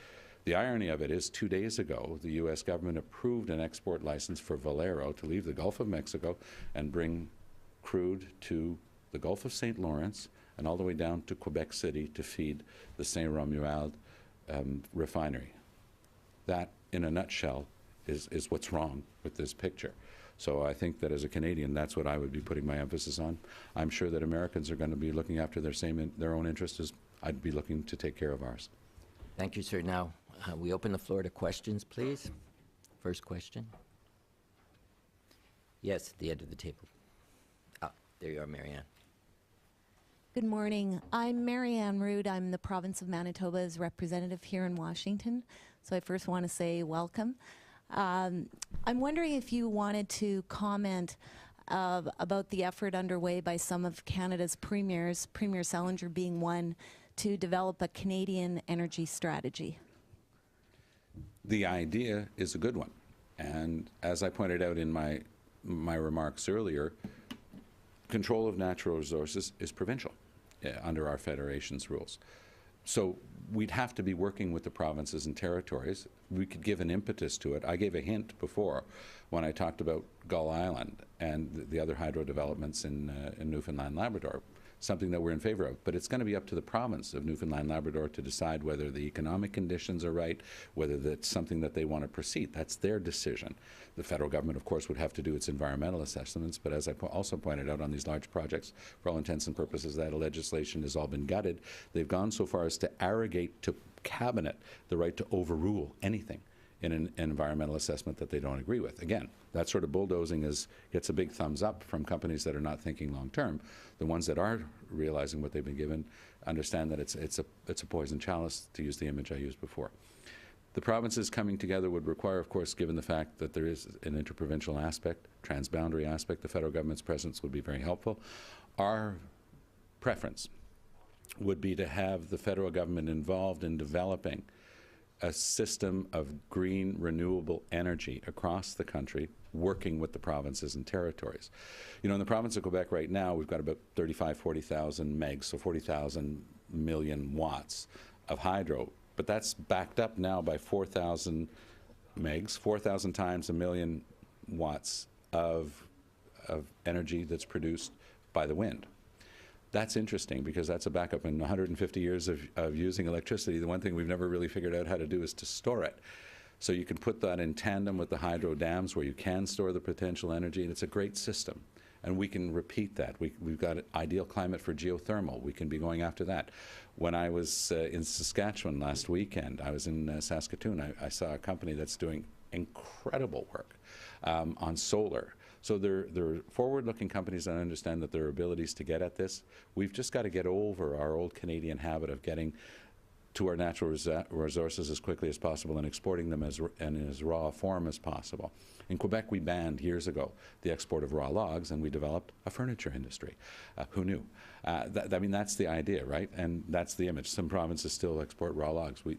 The irony of it is 2 days ago, the U.S. government approved an export license for Valero to leave the Gulf of Mexico and bring crude to the Gulf of St. Lawrence and all the way down to Quebec City to feed the Saint Romuald refinery. That, in a nutshell, is what's wrong with this picture. So I think that as a Canadian, that's what I would be putting my emphasis on. I'm sure that Americans are going to be looking after their own interests as I'd be looking to take care of ours. Thank you, sir. Now, we open the floor to questions, please. First question. Yes, at the end of the table. Ah, there you are, Marianne. Good morning. I'm Marianne Rood. I'm the province of Manitoba's representative here in Washington. So I first want to say welcome. I'm wondering if you wanted to comment about the effort underway by some of Canada's premiers, Premier Selinger being one, to develop a Canadian energy strategy. The idea is a good one. And as I pointed out in my remarks earlier, control of natural resources is provincial under our federation's rules. So we'd have to be working with the provinces and territories. We could give an impetus to it. I gave a hint before when I talked about Gull Island and the other hydro developments in Newfoundland, Labrador, something that we're in favor of. But it's going to be up to the province of Newfoundland, Labrador to decide whether the economic conditions are right, whether that's something that they want to proceed. That's their decision. The federal government, of course, would have to do its environmental assessments, but as I also pointed out on these large projects, for all intents and purposes, that legislation has all been gutted. They've gone so far as to arrogate to Cabinet the right to overrule anything in an environmental assessment that they don't agree with. Again, that sort of bulldozing gets a big thumbs up from companies that are not thinking long term. The ones that are realizing what they've been given understand that it's a poison chalice, to use the image I used before. The provinces coming together would require, of course, given the fact that there is an interprovincial aspect, transboundary aspect, the federal government's presence would be very helpful. Our preference would be to have the federal government involved in developing a system of green renewable energy across the country, working with the provinces and territories. You know, in the province of Quebec right now, we've got about 40,000 megs, so 40,000 million watts of hydro, but that's backed up now by 4,000 megs, 4,000 times a million watts of energy that's produced by the wind. That's interesting because that's a backup. In 150 years of using electricity, the one thing we've never really figured out how to do is to store it. So you can put that in tandem with the hydro dams where you can store the potential energy, and it's a great system. And we can repeat that. We've got an ideal climate for geothermal. We can be going after that. When I was in Saskatchewan last weekend, I was in Saskatoon, I saw a company that's doing incredible work on solar. So they're forward-looking companies that understand that there are abilities to get at this. We've just got to get over our old Canadian habit of getting to our natural resources as quickly as possible and exporting them in as raw a form as possible. In Quebec, we banned years ago the export of raw logs, and we developed a furniture industry. Who knew? I mean, that's the idea, right? And that's the image. Some provinces still export raw logs. We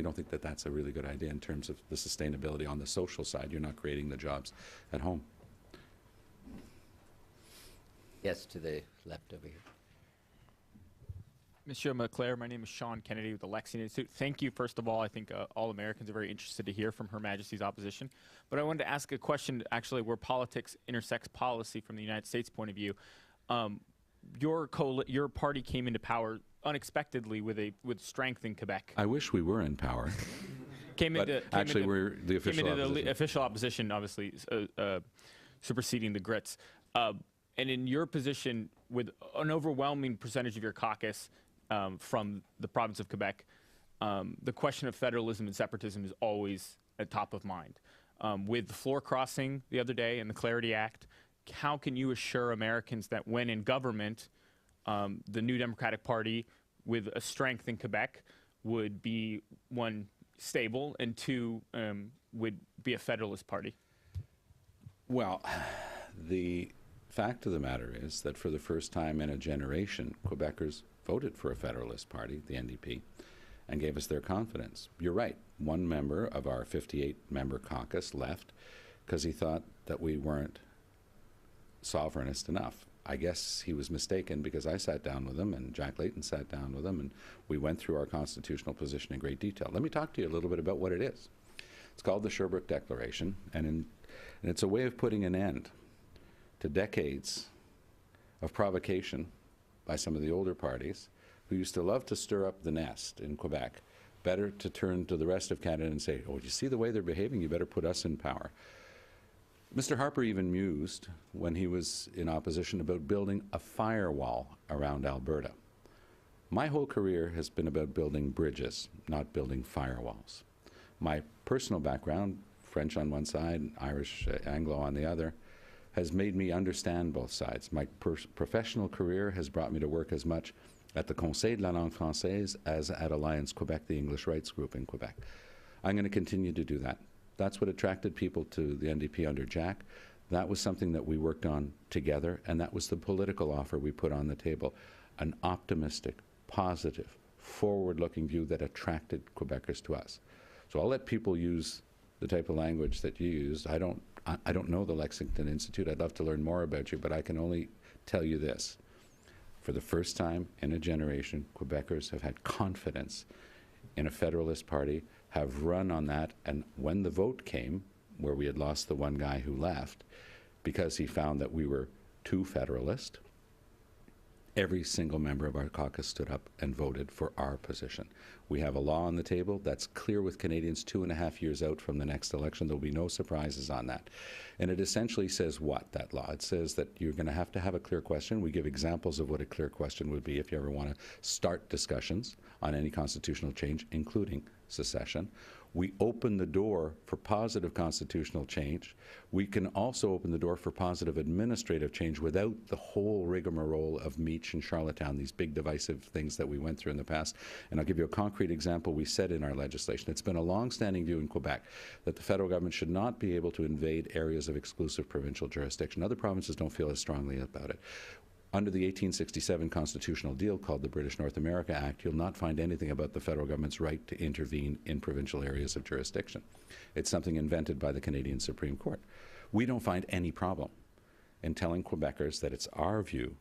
don't think that that's a really good idea in terms of the sustainability on the social side. You're not creating the jobs at home. Yes, to the left over here. Monsieur Mulcair, my name is Sean Kennedy with the Lexington Institute. Thank you, first of all. I think all Americans are very interested to hear from Her Majesty's opposition. But I wanted to ask a question, actually, where politics intersects policy from the United States point of view. Your party came into power unexpectedly with strength in Quebec. I wish we were in power. We're the official opposition. The official opposition, obviously, superseding the Grits. And in your position, with an overwhelming percentage of your caucus from the province of Quebec, the question of federalism and separatism is always at top of mind. With the floor crossing the other day and the Clarity Act, how can you assure Americans that when in government, the New Democratic Party, with a strength in Quebec, would be, one, stable, and two, would be a federalist party? Well, the fact of the matter is that for the first time in a generation, Quebecers voted for a Federalist Party, the NDP, and gave us their confidence. You're right. One member of our 58-member caucus left because he thought that we weren't sovereignist enough. I guess he was mistaken because I sat down with him and Jack Layton sat down with him and we went through our constitutional position in great detail. Let me talk to you a little bit about what it is. It's called the Sherbrooke Declaration, and it's a way of putting an end to decades of provocation by some of the older parties who used to love to stir up the nest in Quebec. Better to turn to the rest of Canada and say, oh, you see the way they're behaving? You better put us in power. Mr. Harper even mused when he was in opposition about building a firewall around Alberta. My whole career has been about building bridges, not building firewalls. My personal background, French on one side, Irish, Anglo on the other, has made me understand both sides. My professional career has brought me to work as much at the Conseil de la Langue Française as at Alliance Quebec, the English rights group in Quebec. I'm going to continue to do that. That's what attracted people to the NDP under Jack. That was something that we worked on together, and that was the political offer we put on the table. An optimistic, positive, forward-looking view that attracted Quebecers to us. So I'll let people use the type of language that you used. I don't know the Lexington Institute. I'd love to learn more about you, but I can only tell you this. For the first time in a generation, Quebecers have had confidence in a Federalist Party, have run on that, and when the vote came, where we had lost the one guy who left, because he found that we were too Federalist, every single member of our caucus stood up and voted for our position. We have a law on the table that's clear with Canadians 2.5 years out from the next election. There'll be no surprises on that. And it essentially says what, that law? It says that you're going to have a clear question. We give examples of what a clear question would be if you ever want to start discussions on any constitutional change, including secession. We open the door for positive constitutional change. We can also open the door for positive administrative change without the whole rigmarole of Meach and Charlottetown, these big divisive things that we went through in the past. And I'll give you a concrete example we said in our legislation. It's been a long-standing view in Quebec that the federal government should not be able to invade areas of exclusive provincial jurisdiction. Other provinces don't feel as strongly about it. Under the 1867 constitutional deal called the British North America Act, you'll not find anything about the federal government's right to intervene in provincial areas of jurisdiction. It's something invented by the Canadian Supreme Court. We don't find any problem in telling Quebecers that it's our view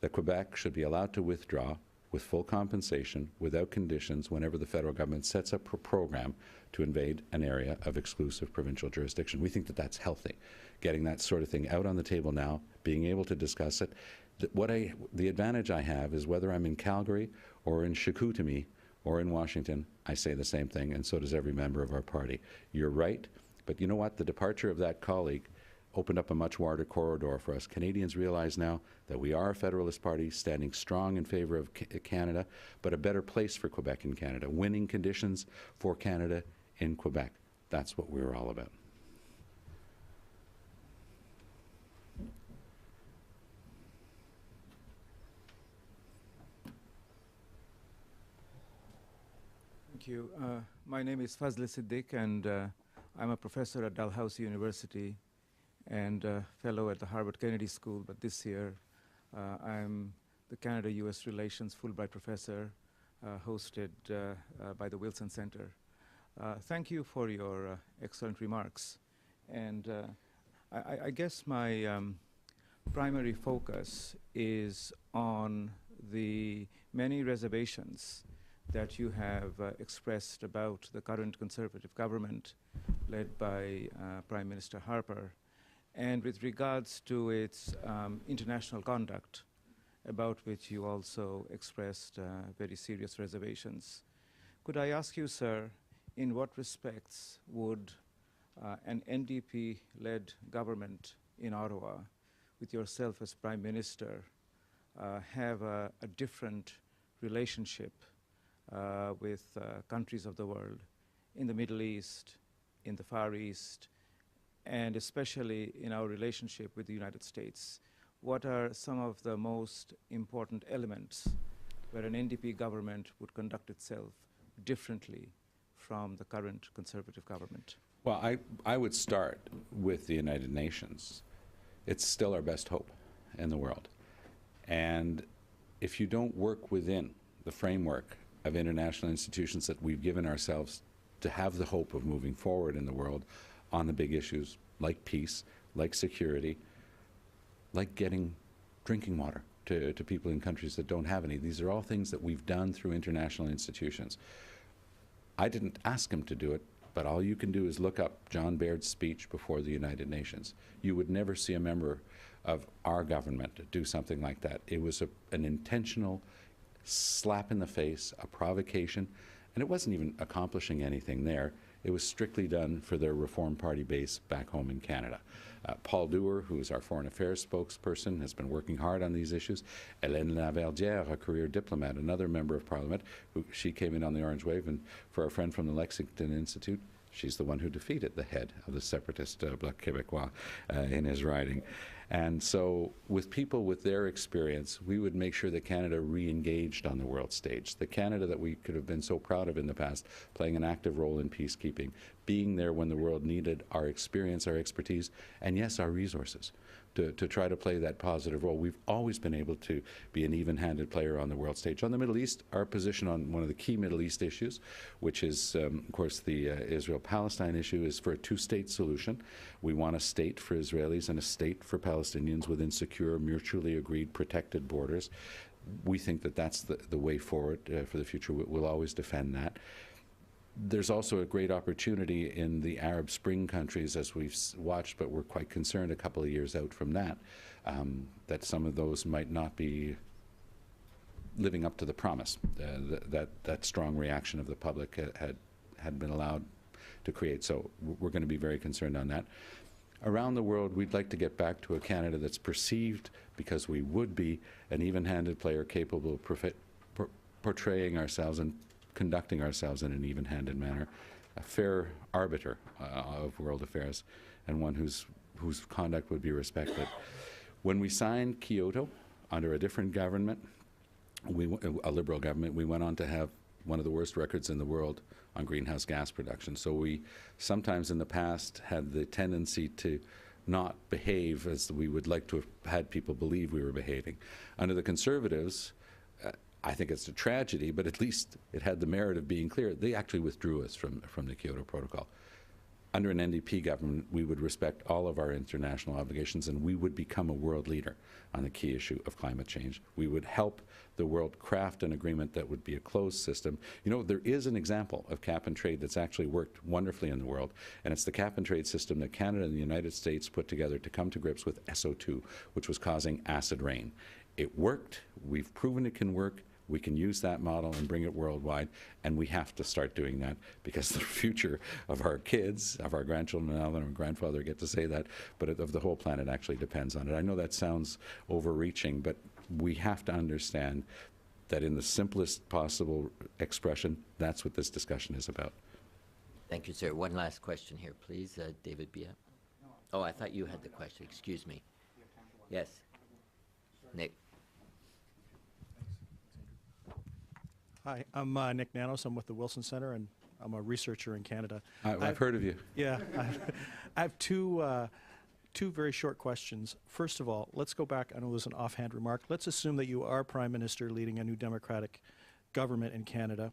that Quebec should be allowed to withdraw with full compensation, without conditions, whenever the federal government sets up a program to invade an area of exclusive provincial jurisdiction. We think that that's healthy. Getting that sort of thing out on the table now, being able to discuss it. The advantage I have is whether I'm in Calgary or in Chicoutimi or in Washington, I say the same thing, and so does every member of our party. You're right, but you know what? The departure of that colleague opened up a much wider corridor for us. Canadians realize now that we are a Federalist Party standing strong in favor of Canada, but a better place for Quebec in Canada, winning conditions for Canada in Quebec. That's what we're all about. Thank you. My name is Fazli Siddiq, and I'm a professor at Dalhousie University and a fellow at the Harvard Kennedy School, but this year I'm the Canada-US Relations Fulbright Professor hosted by the Wilson Center. Thank you for your excellent remarks. And I guess my primary focus is on the many reservations that you have expressed about the current Conservative government led by Prime Minister Harper, and with regards to its international conduct, about which you also expressed very serious reservations. Could I ask you, sir, in what respects would an NDP-led government in Ottawa, with yourself as Prime Minister, have a different relationship with countries of the world, in the Middle East, in the Far East, and especially in our relationship with the United States? What are some of the most important elements where an NDP government would conduct itself differently from the current Conservative government? Well, I would start with the United Nations. It's still our best hope in the world. And if you don't work within the framework of international institutions that we've given ourselves to have the hope of moving forward in the world on the big issues like peace, like security, like getting drinking water to people in countries that don't have any. These are all things that we've done through international institutions. I didn't ask him to do it, but all you can do is look up John Baird's speech before the United Nations. You would never see a member of our government do something like that. It was an intentional slap in the face, a provocation, and it wasn't even accomplishing anything there. It was strictly done for their Reform Party base back home in Canada. Paul Dewar, who is our foreign affairs spokesperson, has been working hard on these issues. Hélène Laverdière, a career diplomat, another member of Parliament, she came in on the Orange Wave, and for our friend from the Lexington Institute, she's the one who defeated the head of the separatist Bloc Québécois in his riding. And so with people with their experience, we would make sure that Canada re-engaged on the world stage. The Canada that we could have been so proud of in the past, playing an active role in peacekeeping, being there when the world needed our experience, our expertise, and yes, our resources to try to play that positive role. We've always been able to be an even-handed player on the world stage. On the Middle East, our position on one of the key Middle East issues, which is, of course, the Israel-Palestine issue, is for a two-state solution. We want a state for Israelis and a state for Palestinians within secure, mutually agreed, protected borders. We think that that's the way forward for the future. We'll always defend that. There's also a great opportunity in the Arab Spring countries, as we've watched, but we're quite concerned a couple of years out from that, that some of those might not be living up to the promise that strong reaction of the public had been allowed to create. So we're going to be very concerned on that. Around the world, we'd like to get back to a Canada that's perceived, because we would be an even-handed player capable of portraying ourselves and conducting ourselves in an even-handed manner, a fair arbiter of world affairs, and one whose conduct would be respected. When we signed Kyoto under a different government, a liberal government, we went on to have one of the worst records in the world on greenhouse gas production. So we sometimes in the past had the tendency to not behave as we would like to have had people believe we were behaving. Under the Conservatives, I think it's a tragedy, but at least it had the merit of being clear. They actually withdrew us from the Kyoto Protocol. under an NDP government, we would respect all of our international obligations and we would become a world leader on the key issue of climate change. We would help the world craft an agreement that would be a closed system. You know, there is an example of cap and trade that's actually worked wonderfully in the world, and it's the cap and trade system that Canada and the United States put together to come to grips with SO2, which was causing acid rain. It worked. We've proven it can work. We can use that model and bring it worldwide, and we have to start doing that because the future of our kids, of our grandchildren, and our grandfather get to say that, but of the whole planet actually depends on it. I know that sounds overreaching, but we have to understand that in the simplest possible expression, that's what this discussion is about. Thank you, sir. One last question here, please. David Bia. Oh, I thought you had the question. Excuse me. Yes. Nick. Hi, I'm Nick Nanos. I'm with the Wilson Center, and I'm a researcher in Canada. I've heard of you. Yeah, I have two very short questions. First of all, let's go back. I know it was an offhand remark. Let's assume that you are Prime Minister leading a new democratic government in Canada.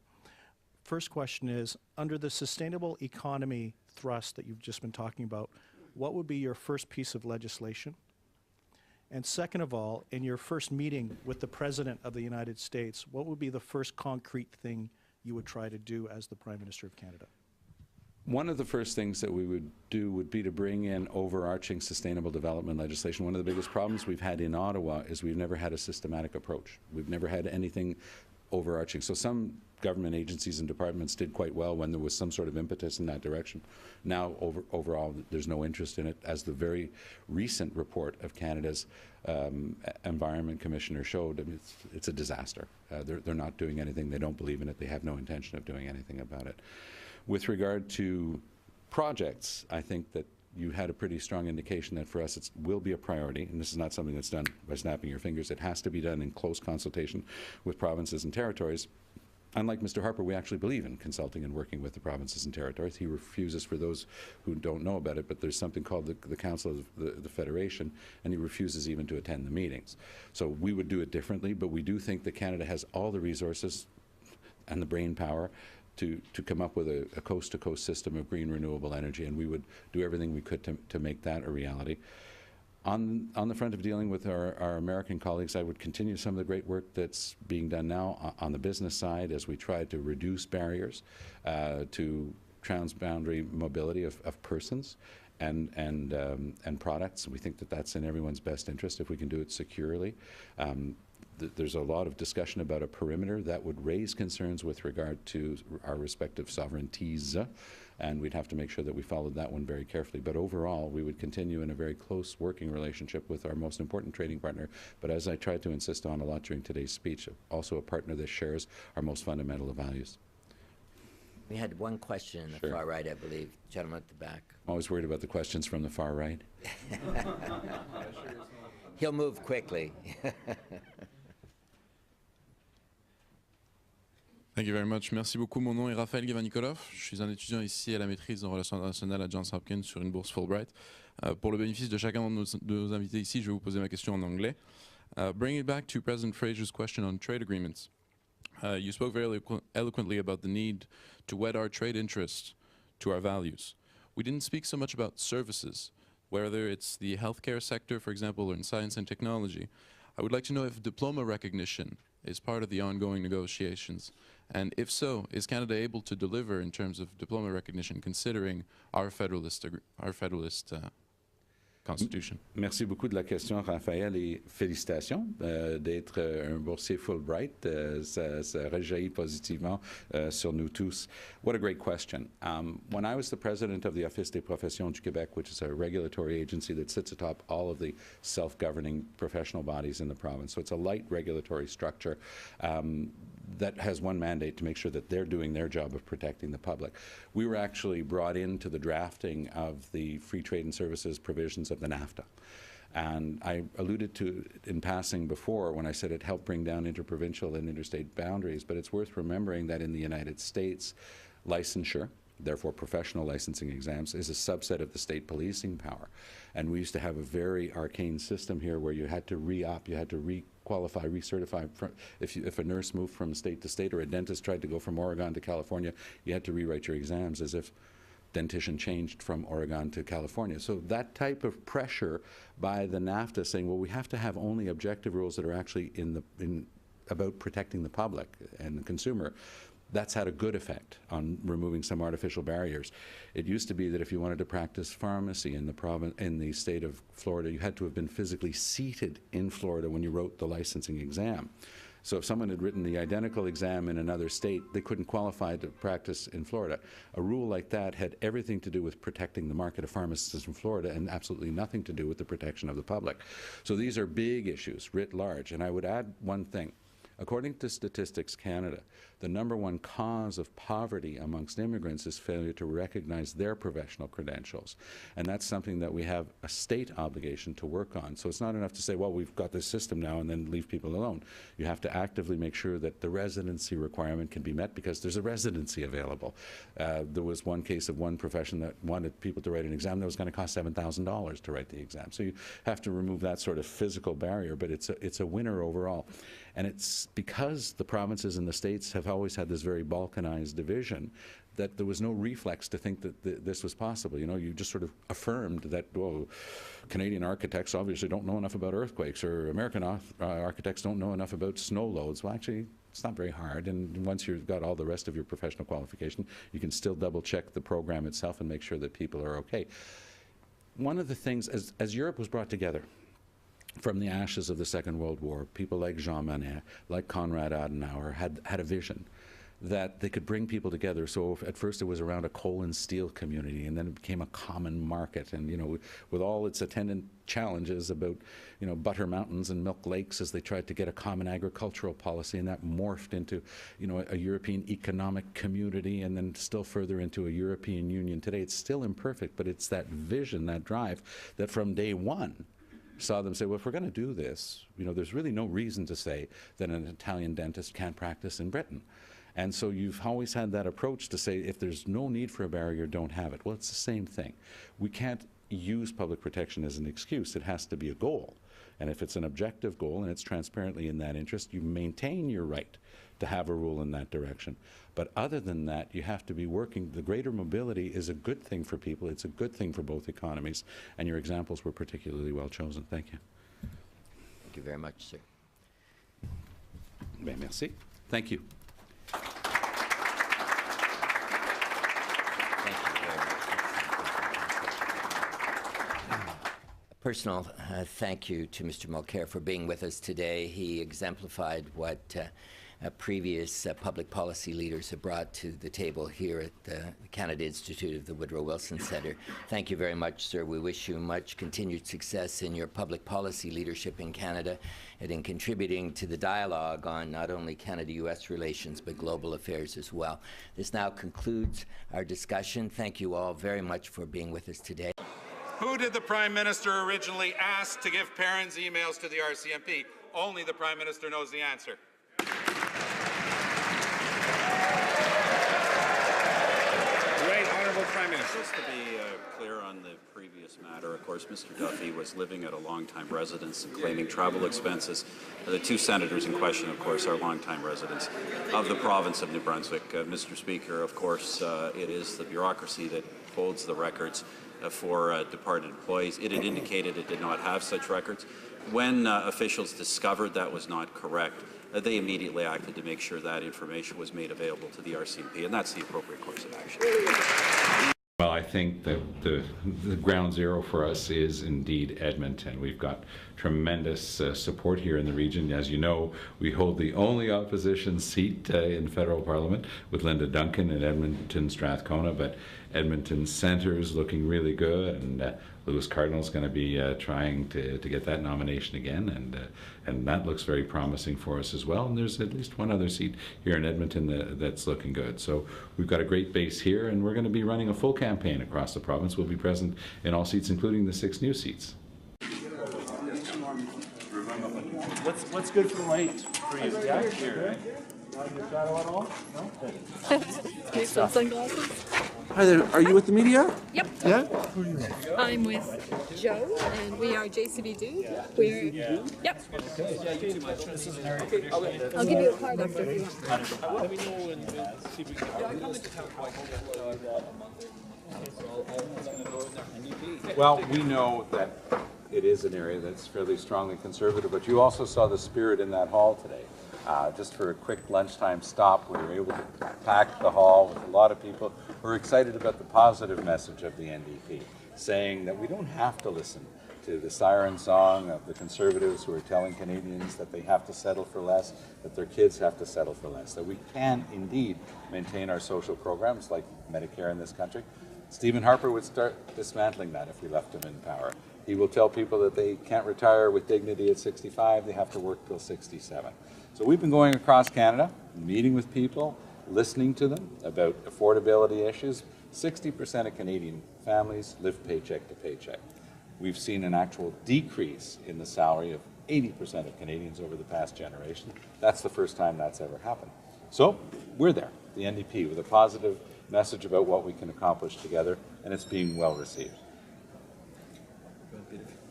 First question is, under the sustainable economy thrust that you've just been talking about, what would be your first piece of legislation? And second of all, in your first meeting with the President of the United States, what would be the first concrete thing you would try to do as the Prime Minister of Canada? One of the first things that we would do would be to bring in overarching sustainable development legislation. One of the biggest problems we've had in Ottawa is we've never had a systematic approach. We've never had anything overarching. So some government agencies and departments did quite well when there was some sort of impetus in that direction. Now, overall, there's no interest in it. As the very recent report of Canada's Environment Commissioner showed, I mean, it's a disaster. They're not doing anything. They don't believe in it. They have no intention of doing anything about it. With regard to projects, I think that you had a pretty strong indication that for us it will be a priority, and this is not something that's done by snapping your fingers. It has to be done in close consultation with provinces and territories. Unlike Mr. Harper, we actually believe in consulting and working with the provinces and territories. He refuses, for those who don't know about it, but there's something called the Council of the Federation, and he refuses even to attend the meetings. So we would do it differently, but we do think that Canada has all the resources and the brain power to come up with a coast-to-coast system of green renewable energy, and we would do everything we could to make that a reality. On the front of dealing with our American colleagues, I would continue some of the great work that's being done now on the business side as we try to reduce barriers to transboundary mobility of persons and products. We think that that's in everyone's best interest if we can do it securely. There's a lot of discussion about a perimeter that would raise concerns with regard to our respective sovereignties, and we'd have to make sure that we followed that one very carefully. But overall, we would continue in a very close working relationship with our most important trading partner, but as I tried to insist on a lot during today's speech, also a partner that shares our most fundamental of values. We had one question in the far right, I believe. Gentleman at the back. I'm always worried about the questions from the far right. He'll move quickly. Thank you very much. Merci beaucoup. Mon nom est Raphaël Gavin-Nikolov. Je suis un étudiant ici à la maîtrise en relations internationales à Johns Hopkins sur une bourse Fulbright. Pour le bénéfice de chacun de nos invités ici, je vais vous poser ma question en anglais. Bringing it back to President Fraser's question on trade agreements, you spoke very eloquently about the need to wed our trade interests to our values. We didn't speak so much about services, whether it's the healthcare sector, for example, or in science and technology. I would like to know if diploma recognition is part of the ongoing negotiations. And if so, is Canada able to deliver in terms of diploma recognition, considering our federalist Constitution? Merci beaucoup de la question, Raphaël, et félicitations d'être un boursier Fulbright. Ça rejaillit positivement sur nous tous. What a great question. When I was the president of the Office des Professions du Québec, which is a regulatory agency that sits atop all of the self-governing professional bodies in the province, so it's a light regulatory structure that has one mandate to make sure that they're doing their job of protecting the public. We were actually brought into the drafting of the free trade and services provisions of the NAFTA. And I alluded to in passing before when I said it helped bring down interprovincial and interstate boundaries, but it's worth remembering that in the United States, licensure, therefore professional licensing exams, is a subset of the state policing power. And we used to have a very arcane system here where you had to re-op, you had to re-qualify, recertify. If a nurse moved from state to state or a dentist tried to go from Oregon to California, you had to rewrite your exams as if dentition changed from Oregon to California. So that type of pressure by the NAFTA saying, well, we have to have only objective rules that are actually about protecting the public and the consumer, that's had a good effect on removing some artificial barriers. It used to be that if you wanted to practice pharmacy in the state of Florida, you had to have been physically seated in Florida when you wrote the licensing exam. So if someone had written the identical exam in another state, they couldn't qualify to practice in Florida. A rule like that had everything to do with protecting the market of pharmacists in Florida and absolutely nothing to do with the protection of the public. So these are big issues writ large. And I would add one thing. According to Statistics Canada, the #1 cause of poverty amongst immigrants is failure to recognize their professional credentials. And that's something that we have a state obligation to work on. So it's not enough to say, well, we've got this system now and then leave people alone. You have to actively make sure that the residency requirement can be met because there's a residency available. There was one case of one profession that wanted people to write an exam that was going to cost $7,000 to write the exam. So you have to remove that sort of physical barrier, but it's a winner overall. And it's because the provinces and the states have always had this very balkanized division that there was no reflex to think that this was possible. You know, you just sort of affirmed that, well, Canadian architects obviously don't know enough about earthquakes, or American architects don't know enough about snow loads. Well, actually, it's not very hard, and once you've got all the rest of your professional qualification, you can still double-check the program itself and make sure that people are okay. One of the things, as Europe was brought together, from the ashes of the Second World War, people like Jean Monnet, like Konrad Adenauer, had a vision that they could bring people together. So at first it was around a coal and steel community, and then it became a common market. And, you know, with all its attendant challenges about, you know, butter mountains and milk lakes as they tried to get a common agricultural policy, and that morphed into, you know, a European economic community, and then still further into a European Union. Today it's still imperfect, but it's that vision, that drive, that from day one saw them say, well, if we're going to do this, you know, there's really no reason to say that an Italian dentist can't practice in Britain. And so you've always had that approach to say, if there's no need for a barrier, don't have it. Well, it's the same thing. We can't use public protection as an excuse. It has to be a goal. And if it's an objective goal and it's transparently in that interest, you maintain your right to have a rule in that direction. But other than that, you have to be working. The greater mobility is a good thing for people. It's a good thing for both economies. And your examples were particularly well chosen. Thank you. Thank you very much, sir. Bien, merci. Thank you. Personal thank you to Mr. Mulcair for being with us today. He exemplified what previous public policy leaders have brought to the table here at the Canada Institute of the Woodrow Wilson Centre. Thank you very much, sir. We wish you much continued success in your public policy leadership in Canada and in contributing to the dialogue on not only Canada-U.S. relations but global affairs as well. This now concludes our discussion. Thank you all very much for being with us today. Who did the Prime Minister originally ask to give parents' emails to the RCMP? Only the Prime Minister knows the answer. Right, Honourable Prime Minister. Just to be clear on the previous matter, of course, Mr. Duffy was living at a long-time residence and claiming travel expenses. The two senators in question, of course, are long-time residents of the province of New Brunswick. Mr. Speaker, of course, it is the bureaucracy that holds the records for departed employees. It had indicated it did not have such records. When officials discovered that was not correct, they immediately acted to make sure that information was made available to the RCMP, and that's the appropriate course of action. Well, I think that the ground zero for us is indeed Edmonton. We've got tremendous support here in the region. As you know, we hold the only opposition seat in federal parliament with Linda Duncan in Edmonton Strathcona, but Edmonton Centre is looking really good, and Lewis Cardinal's going to be trying to get that nomination again, and that looks very promising for us as well. And there's at least one other seat here in Edmonton that's looking good. So we've got a great base here, and we're going to be running a full campaign across the province. We'll be present in all seats, including the 6 new seats. What's good for light for you? Yeah, here. Shadow at all? No? Take some sunglasses. Hi there. Are you with the media? Yep. Yeah? I'm with Joe, and we are JCB Dude. We're yep. I'll give you a card after if you want. Well, we know that it is an area that's fairly strongly conservative, but you also saw the spirit in that hall today. Just for a quick lunchtime stop, we were able to pack the hall with a lot of people who are excited about the positive message of the NDP, saying that we don't have to listen to the siren song of the Conservatives who are telling Canadians that they have to settle for less, that their kids have to settle for less, that we can indeed maintain our social programs like Medicare in this country. Stephen Harper would start dismantling that if we left him in power. He will tell people that they can't retire with dignity at 65, they have to work till 67. So we've been going across Canada, meeting with people, listening to them about affordability issues. 60% of Canadian families live paycheck to paycheck. We've seen an actual decrease in the salary of 80% of Canadians over the past generation. That's the first time that's ever happened. So we're there, the NDP, with a positive message about what we can accomplish together, and it's being well received.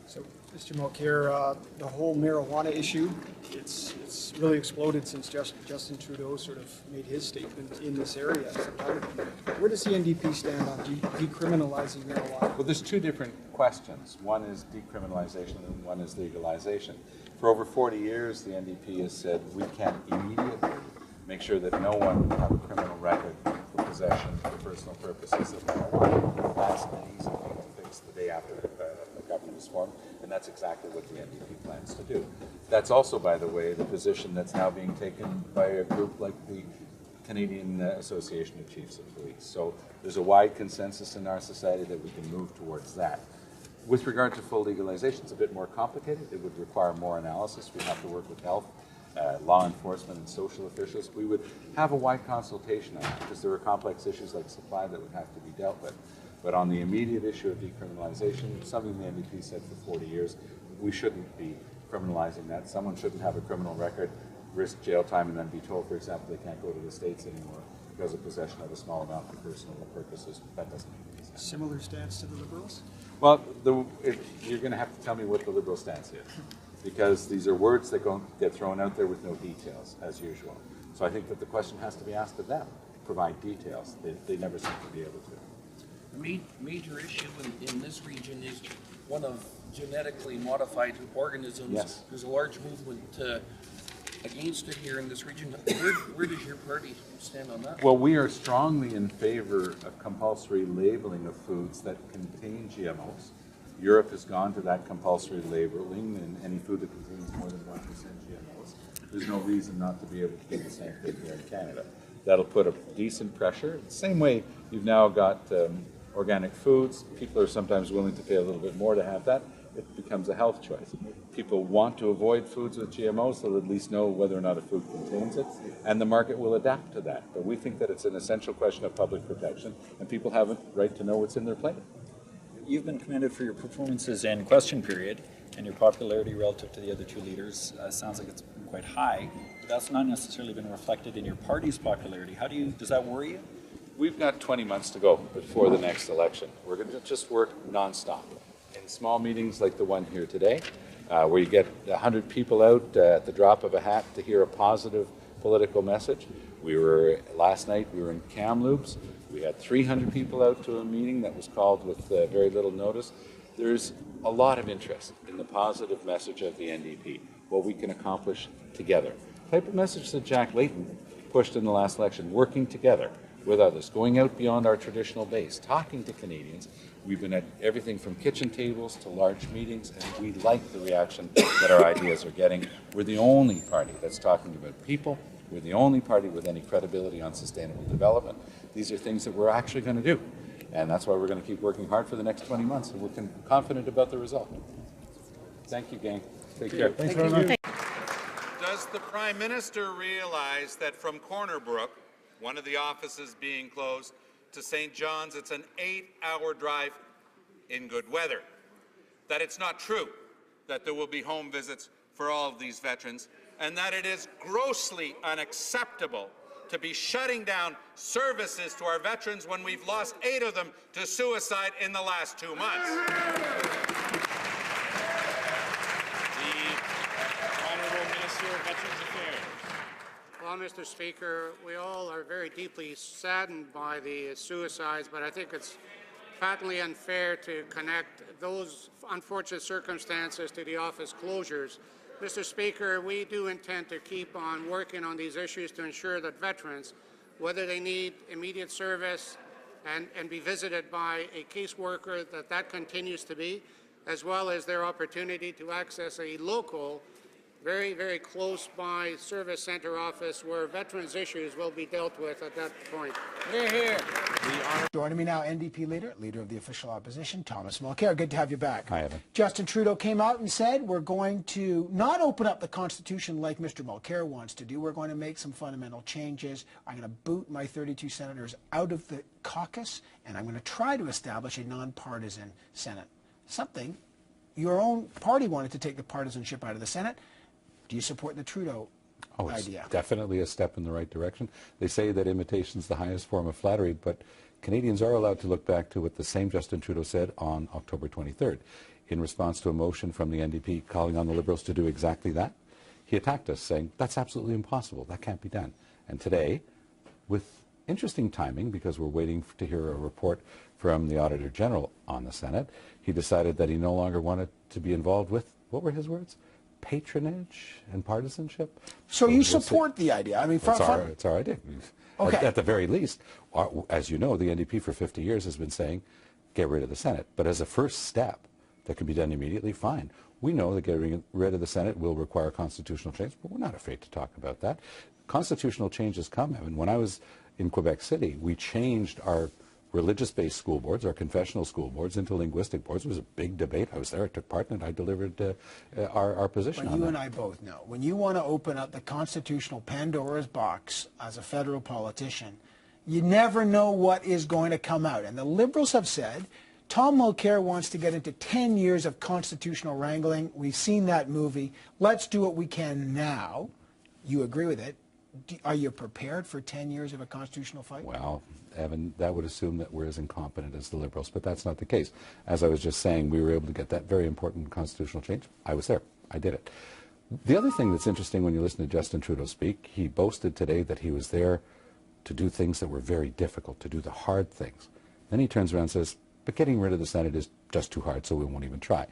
So, Mr. Mulcair, the whole marijuana issue, it's really exploded since Justin Trudeau sort of made his statement in this area. Where does the NDP stand on decriminalizing marijuana? Well, there's two different questions. One is decriminalization and one is legalization. For over 40 years, the NDP has said we can immediately make sure that no one will have a criminal record for possession for personal purposes of marijuana. That's an easy thing to fix the day after the government is formed, and that's exactly what the NDP plans to do. That's also, by the way, the position that's now being taken by a group like the Canadian Association of Chiefs of Police. So there's a wide consensus in our society that we can move towards that. With regard to full legalization, it's a bit more complicated. It would require more analysis. We have to work with health, law enforcement, and social officials. We would have a wide consultation on that because there are complex issues like supply that would have to be dealt with. But on the immediate issue of decriminalization, something the NDP said for 40 years, we shouldn't be criminalizing that. Someone shouldn't have a criminal record, risk jail time, and then be told, for example, they can't go to the States anymore because of possession of a small amount for personal purposes. That doesn't make any sense. Similar stance to the Liberals? Well, you're going to have to tell me what the Liberal stance is, because these are words that get thrown out there with no details, as usual. So I think that the question has to be asked of them. Provide details. They never seem to be able to. The major issue in this region is one of genetically modified organisms. Yes. There's a large movement against it here in this region. Where does your party stand on that? Well, we are strongly in favor of compulsory labeling of foods that contain GMOs. Europe has gone to that compulsory labeling, and any food that contains more than 1% GMOs, there's no reason not to be able to do the same thing here in Canada. That'll put a decent pressure. The same way you've now got organic foods. People are sometimes willing to pay a little bit more to have that. It becomes a health choice. People want to avoid foods with GMOs, so they'll at least know whether or not a food contains it, and the market will adapt to that. But we think that it's an essential question of public protection, and people have a right to know what's in their plate. You've been commended for your performances in question period, and your popularity relative to the other two leaders sounds like it's been quite high. But that's not necessarily been reflected in your party's popularity. Does that worry you? We've got 20 months to go before the next election. We're going to just work nonstop in small meetings like the one here today, where you get 100 people out at the drop of a hat to hear a positive political message. Last night we were in Kamloops. We had 300 people out to a meeting that was called with very little notice. There's a lot of interest in the positive message of the NDP, what we can accomplish together. The type of message that Jack Layton pushed in the last election, working together with others, going out beyond our traditional base, talking to Canadians. We've been at everything from kitchen tables to large meetings, and we like the reaction that our ideas are getting. We're the only party that's talking about people. We're the only party with any credibility on sustainable development. These are things that we're actually going to do, and that's why we're going to keep working hard for the next 20 months, and we're confident about the result. Thank you, gang. Take care. Thanks very much. Does the Prime Minister realize that from Corner Brook, one of the offices being closed, to St. John's, it's an 8-hour drive in good weather? That it's not true that there will be home visits for all of these veterans, and that it is grossly unacceptable to be shutting down services to our veterans when we've lost 8 of them to suicide in the last 2 months. The Honourable Minister of Veterans Affairs. Well, Mr. Speaker, we all are very deeply saddened by the suicides, but I think it's patently unfair to connect those unfortunate circumstances to the office closures. Mr. Speaker, we do intend to keep on working on these issues to ensure that veterans, whether they need immediate service and be visited by a caseworker, that continues to be, as well as their opportunity to access a local, very, very close by service center office where veterans' issues will be dealt with at that point. Hear, hear. Joining me now, NDP leader of the official opposition, Thomas Mulcair. Good to have you back. Hi, Evan. Justin Trudeau came out and said we're going to not open up the Constitution like Mr. Mulcair wants to do. We're going to make some fundamental changes. I'm going to boot my 32 senators out of the caucus, and I'm going to try to establish a nonpartisan Senate. Something your own party wanted to take the partisanship out of the Senate. Do you support the Trudeau idea? It's definitely a step in the right direction. They say that imitation is the highest form of flattery, but Canadians are allowed to look back to what the same Justin Trudeau said on October 23rd. In response to a motion from the NDP calling on the Liberals to do exactly that, he attacked us, saying, that's absolutely impossible, that can't be done. And today, with interesting timing, because we're waiting to hear a report from the Auditor General on the Senate, he decided that he no longer wanted to be involved with, what were his words? Patronage and partisanship. So you support the idea? I mean, it's our idea. Okay. At the very least, as you know, the NDP for 50 years has been saying, get rid of the Senate. But as a first step that can be done immediately, fine. We know that getting rid of the Senate will require constitutional change, but we're not afraid to talk about that. Constitutional changes come. I mean, when I was in Quebec City, we changed our religious-based school boards, our confessional school boards, into linguistic boards. It was a big debate. I was there, I took part in it, I delivered our position on that. But you and I both know, when you want to open up the constitutional Pandora's box as a federal politician, you never know what is going to come out. And the Liberals have said, Tom Mulcair wants to get into 10 years of constitutional wrangling. We've seen that movie. Let's do what we can now. You agree with it. Are you prepared for 10 years of a constitutional fight? Well, Evan, that would assume that we're as incompetent as the Liberals, but that's not the case. As I was just saying, we were able to get that very important constitutional change. I was there. I did it. The other thing that's interesting when you listen to Justin Trudeau speak, he boasted today that he was there to do things that were very difficult, to do the hard things. Then he turns around and says, but getting rid of the Senate is just too hard, so we won't even try.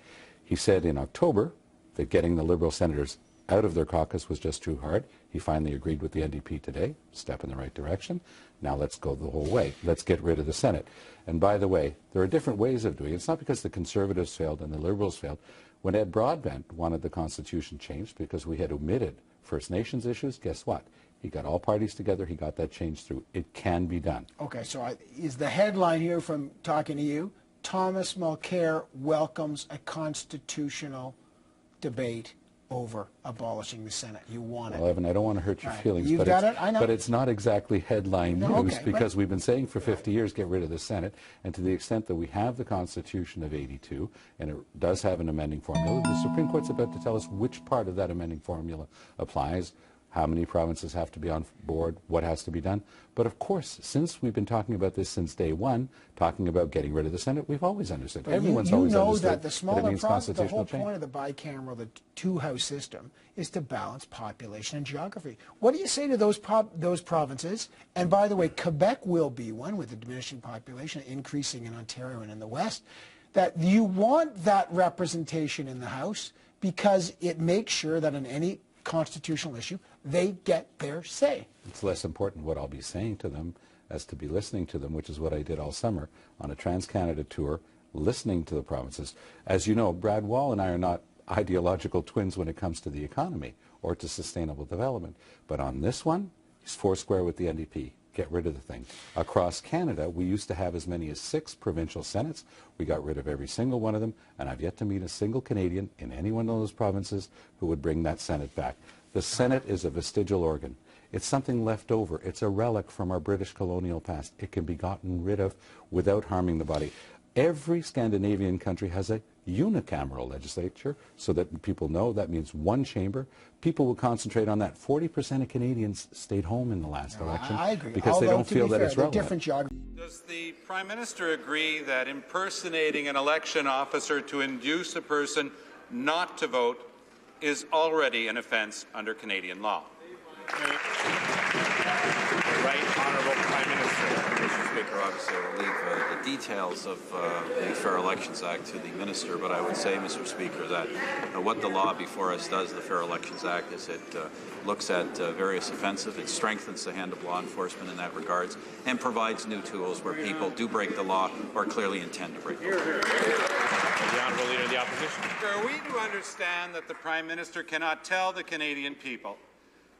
He said in October that getting the Liberal senators out of their caucus was just too hard. He finally agreed with the NDP today, step in the right direction. Now let's go the whole way. Let's get rid of the Senate. And by the way, there are different ways of doing it. It's not because the Conservatives failed and the Liberals failed. When Ed Broadbent wanted the Constitution changed because we had omitted First Nations issues, guess what? He got all parties together. He got that change through. It can be done. Okay, so is the headline here from talking to you, Thomas Mulcair welcomes a constitutional debate over abolishing the Senate. You want it. Well, Evan, I don't want to hurt your feelings, You've got it. I know. But it's not exactly headline news okay, because we've been saying for 50 years, get rid of the Senate. And to the extent that we have the Constitution of '82, and it does have an amending formula, the Supreme Court's about to tell us which part of that amending formula applies, how many provinces have to be on board, what has to be done. But of course, since we've been talking about this since day one, talking about getting rid of the Senate, we've always understood. But Everyone's always understood you know that the smaller provinces, the whole change. point of the bicameral, the two-house system, is to balance population and geography. What do you say to those provinces? And by the way, Quebec will be one with a diminishing population, increasing in Ontario and in the West, that you want that representation in the House because it makes sure that in any constitutional issue, they get their say. It's less important what I'll be saying to them as to be listening to them, which is what I did all summer on a Trans-Canada tour, listening to the provinces. As you know, Brad Wall and I are not ideological twins when it comes to the economy or to sustainable development. But on this one, he's foursquare with the NDP. Get rid of the thing. Across Canada, we used to have as many as 6 provincial senates. We got rid of every single one of them, and I've yet to meet a single Canadian in any one of those provinces who would bring that Senate back. The Senate is a vestigial organ. It's something left over. It's a relic from our British colonial past. It can be gotten rid of without harming the body. Every Scandinavian country has a unicameral legislature, so that people know that means one chamber. People will concentrate on that. 40% of Canadians stayed home in the last election I agree. because they don't feel that it's relevant. Different geography. Does the Prime Minister agree that impersonating an election officer to induce a person not to vote is already an offence under Canadian law? The right honourable Prime Minister. Mr. Speaker, obviously I will leave the details of the Fair Elections Act to the Minister, but I would say, Mr. Speaker, that what the law before us does, the Fair Elections Act, is it looks at various offensive, it strengthens the hand of law enforcement in that regards, and provides new tools where people do break the law or clearly intend to break the law. The Honourable Leader of the Opposition. Are we to understand that the Prime Minister cannot tell the Canadian people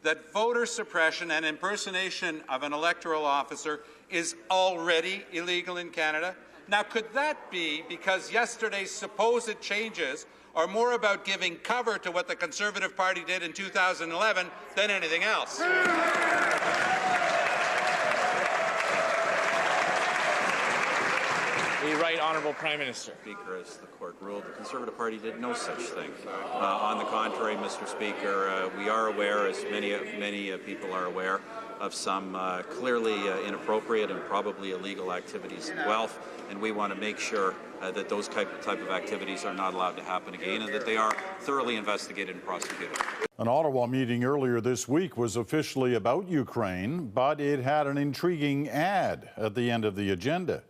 that voter suppression and impersonation of an electoral officer is already illegal in Canada? Now, could that be because yesterday's supposed changes are more about giving cover to what the Conservative Party did in 2011 than anything else? The Right Honourable Prime Minister. Speaker, as the court ruled, the Conservative Party did no such thing. On the contrary, Mr. Speaker, we are aware, as many people are aware, of some clearly inappropriate and probably illegal activities in Guelph, and we want to make sure that those type of activities are not allowed to happen again and that they are thoroughly investigated and prosecuted. An Ottawa meeting earlier this week was officially about Ukraine, but it had an intriguing ad at the end of the agenda.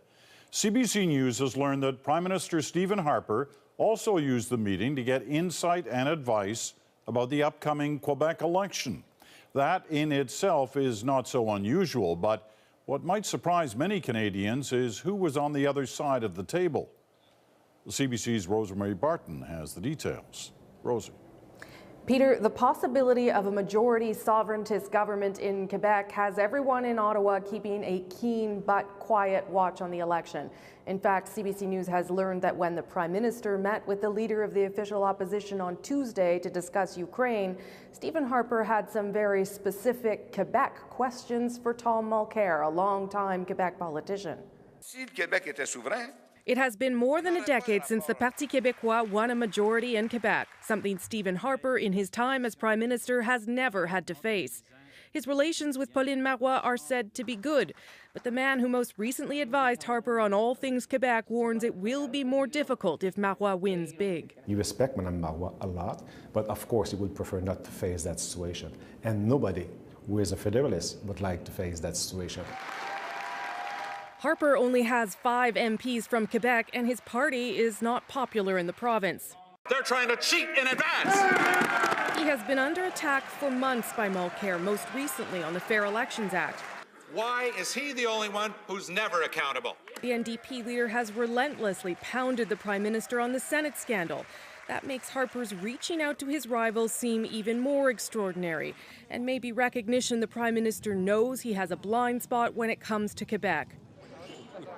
CBC News has learned that Prime Minister Stephen Harper also used the meeting to get insight and advice about the upcoming Quebec election. That in itself is not so unusual, but what might surprise many Canadians is who was on the other side of the table. CBC's Rosemary Barton has the details. Rosie. Peter, the possibility of a majority sovereigntist government in Quebec has everyone in Ottawa keeping a keen but quiet watch on the election. In fact, CBC News has learned that when the Prime Minister met with the leader of the official opposition on Tuesday to discuss Ukraine, Stephen Harper had some very specific Quebec questions for Tom Mulcair, a longtime Quebec politician. Si le Québec était souverain, it has been more than a decade since the Parti Québécois won a majority in Quebec, something Stephen Harper, in his time as Prime Minister, has never had to face. His relations with Pauline Marois are said to be good, but the man who most recently advised Harper on all things Quebec warns it will be more difficult if Marois wins big. You respect Mme Marois a lot, but of course you would prefer not to face that situation. And nobody who is a federalist would like to face that situation. Harper only has 5 MPs from Quebec, and his party is not popular in the province. They're trying to cheat in advance. He has been under attack for months by Mulcair, most recently on the Fair Elections Act. Why is he the only one who's never accountable? The NDP leader has relentlessly pounded the Prime Minister on the Senate scandal. That makes Harper's reaching out to his rivals seem even more extraordinary, and maybe recognition the Prime Minister knows he has a blind spot when it comes to Quebec.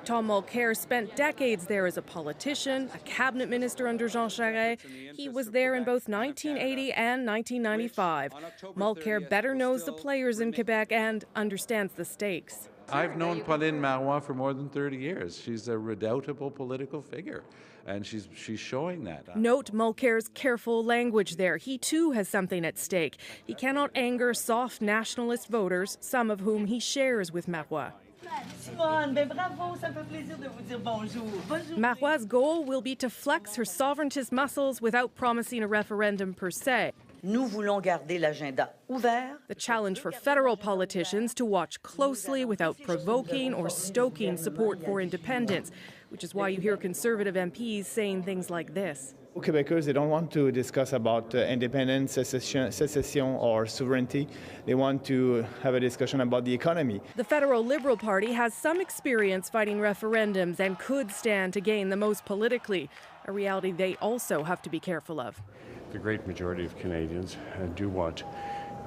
Tom Mulcair spent decades there as a politician, a cabinet minister under Jean Charest. He was there in both 1980 and 1995. Mulcair better knows the players in Quebec and understands the stakes. I've known Pauline Marois for more than 30 years. She's a redoubtable political figure, and she's showing that. Note Mulcair's careful language there. He too has something at stake. He cannot anger soft nationalist voters, some of whom he shares with Marois. Marois' goal will be to flex her sovereigntist muscles without promising a referendum per se. Nous voulons garder l'agenda ouvert. The challenge for federal politicians to watch closely without provoking or stoking support for independence, which is why you hear Conservative MPs saying things like this. Quebecers, they don't want to discuss about independence, secession or sovereignty. They want to have a discussion about the economy. The federal Liberal Party has some experience fighting referendums and could stand to gain the most politically, a reality they also have to be careful of. The great majority of Canadians do want,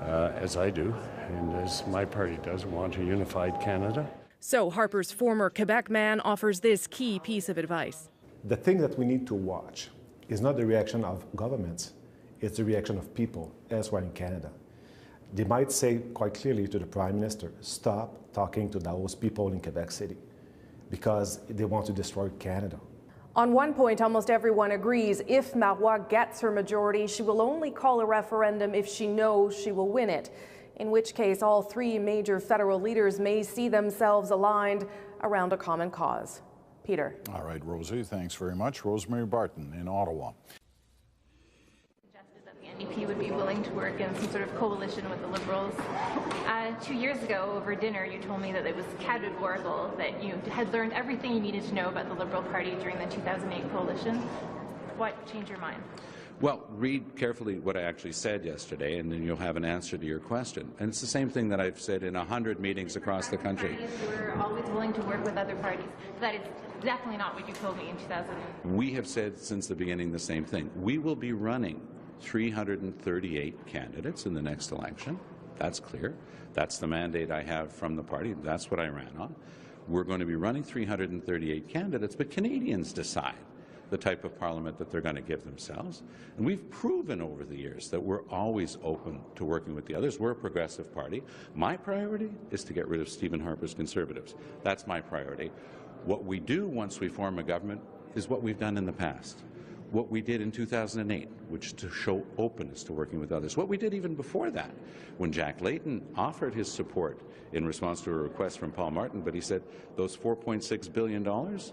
as I do, and as my party does, want a unified Canada. So Harper's former Quebec man offers this key piece of advice. The thing that we need to watch is not the reaction of governments, it's the reaction of people elsewhere in Canada. They might say quite clearly to the Prime Minister, stop talking to those people in Quebec City, because they want to destroy Canada. On one point, almost everyone agrees if Marois gets her majority, she will only call a referendum if she knows she will win it, in which case all 3 major federal leaders may see themselves aligned around a common cause. Peter. All right, Rosie, thanks very much. Rosemary Barton in Ottawa. NDP would be willing to work in some sort of coalition with the Liberals. 2 years ago, over dinner, you told me that it was categorical that you had learned everything you needed to know about the Liberal Party during the 2008 coalition. What changed your mind? Well, read carefully what I actually said yesterday, and then you'll have an answer to your question. And it's the same thing that I've said in 100 meetings across the country. We're always willing to work with other parties. That is definitely not what you told me in 2000. We have said since the beginning the same thing. We will be running 338 candidates in the next election. That's clear. That's the mandate I have from the party. That's what I ran on. We're going to be running 338 candidates, but Canadians decide the type of parliament that they're going to give themselves. And we've proven over the years that we're always open to working with the others. We're a progressive party. My priority is to get rid of Stephen Harper's Conservatives. That's my priority. What we do once we form a government is what we've done in the past. What we did in 2008, which is to show openness to working with others. What we did even before that, when Jack Layton offered his support in response to a request from Paul Martin, but he said those $4.6 billion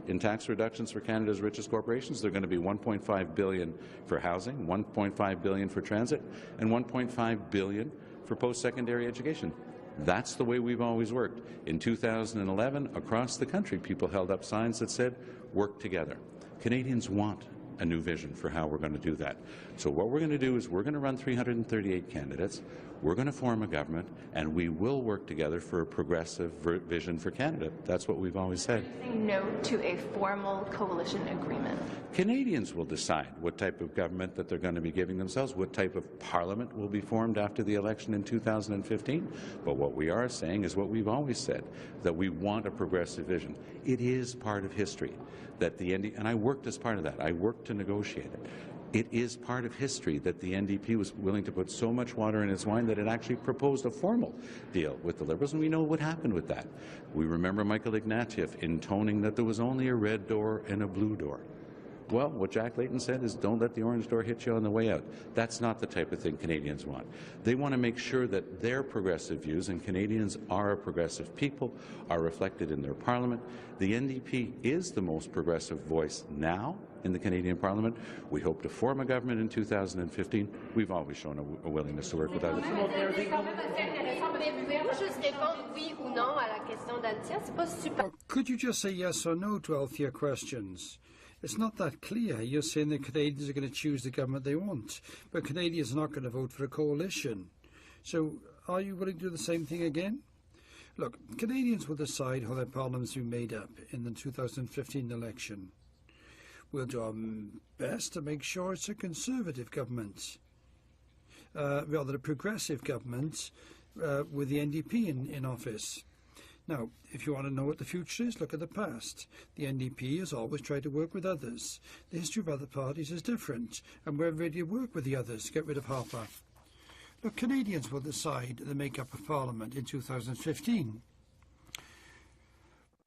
in tax reductions for Canada's richest corporations, they're going to be $1.5 billion for housing, $1.5 billion for transit, and $1.5 billion for post-secondary education. That's the way we've always worked. In 2011, across the country, people held up signs that said, work together. Canadians want a new vision for how we're going to do that. So what we're going to do is we're going to run 338 candidates, we're going to form a government, and we will work together for a progressive vision for Canada. That's what we've always said. Saying no to a formal coalition agreement. Canadians will decide what type of government that they're going to be giving themselves, what type of parliament will be formed after the election in 2015. But what we are saying is what we've always said, that we want a progressive vision. It is part of history that the NDP, and I worked as part of that, I worked to negotiate it. It is part of history that the NDP was willing to put so much water in its wine that it actually proposed a formal deal with the Liberals, and we know what happened with that. We remember Michael Ignatieff intoning that there was only a red door and a blue door. Well, what Jack Layton said is don't let the orange door hit you on the way out. That's not the type of thing Canadians want. They want to make sure that their progressive views, and Canadians are a progressive people, are reflected in their parliament. The NDP is the most progressive voice now in the Canadian Parliament. We hope to form a government in 2015. We've always shown a willingness to work with others. Could you just say yes or no to Althea questions? It's not that clear. You're saying that Canadians are going to choose the government they want, but Canadians are not going to vote for a coalition. So are you willing to do the same thing again? Look, Canadians will decide how their parliaments will be made up in the 2015 election. We'll do our best to make sure it's a conservative government, rather a progressive government with the NDP in office. Now, if you want to know what the future is, look at the past. The NDP has always tried to work with others. The history of other parties is different, and we're ready to work with the others to get rid of Harper. Look, Canadians will decide the make-up of Parliament in 2015.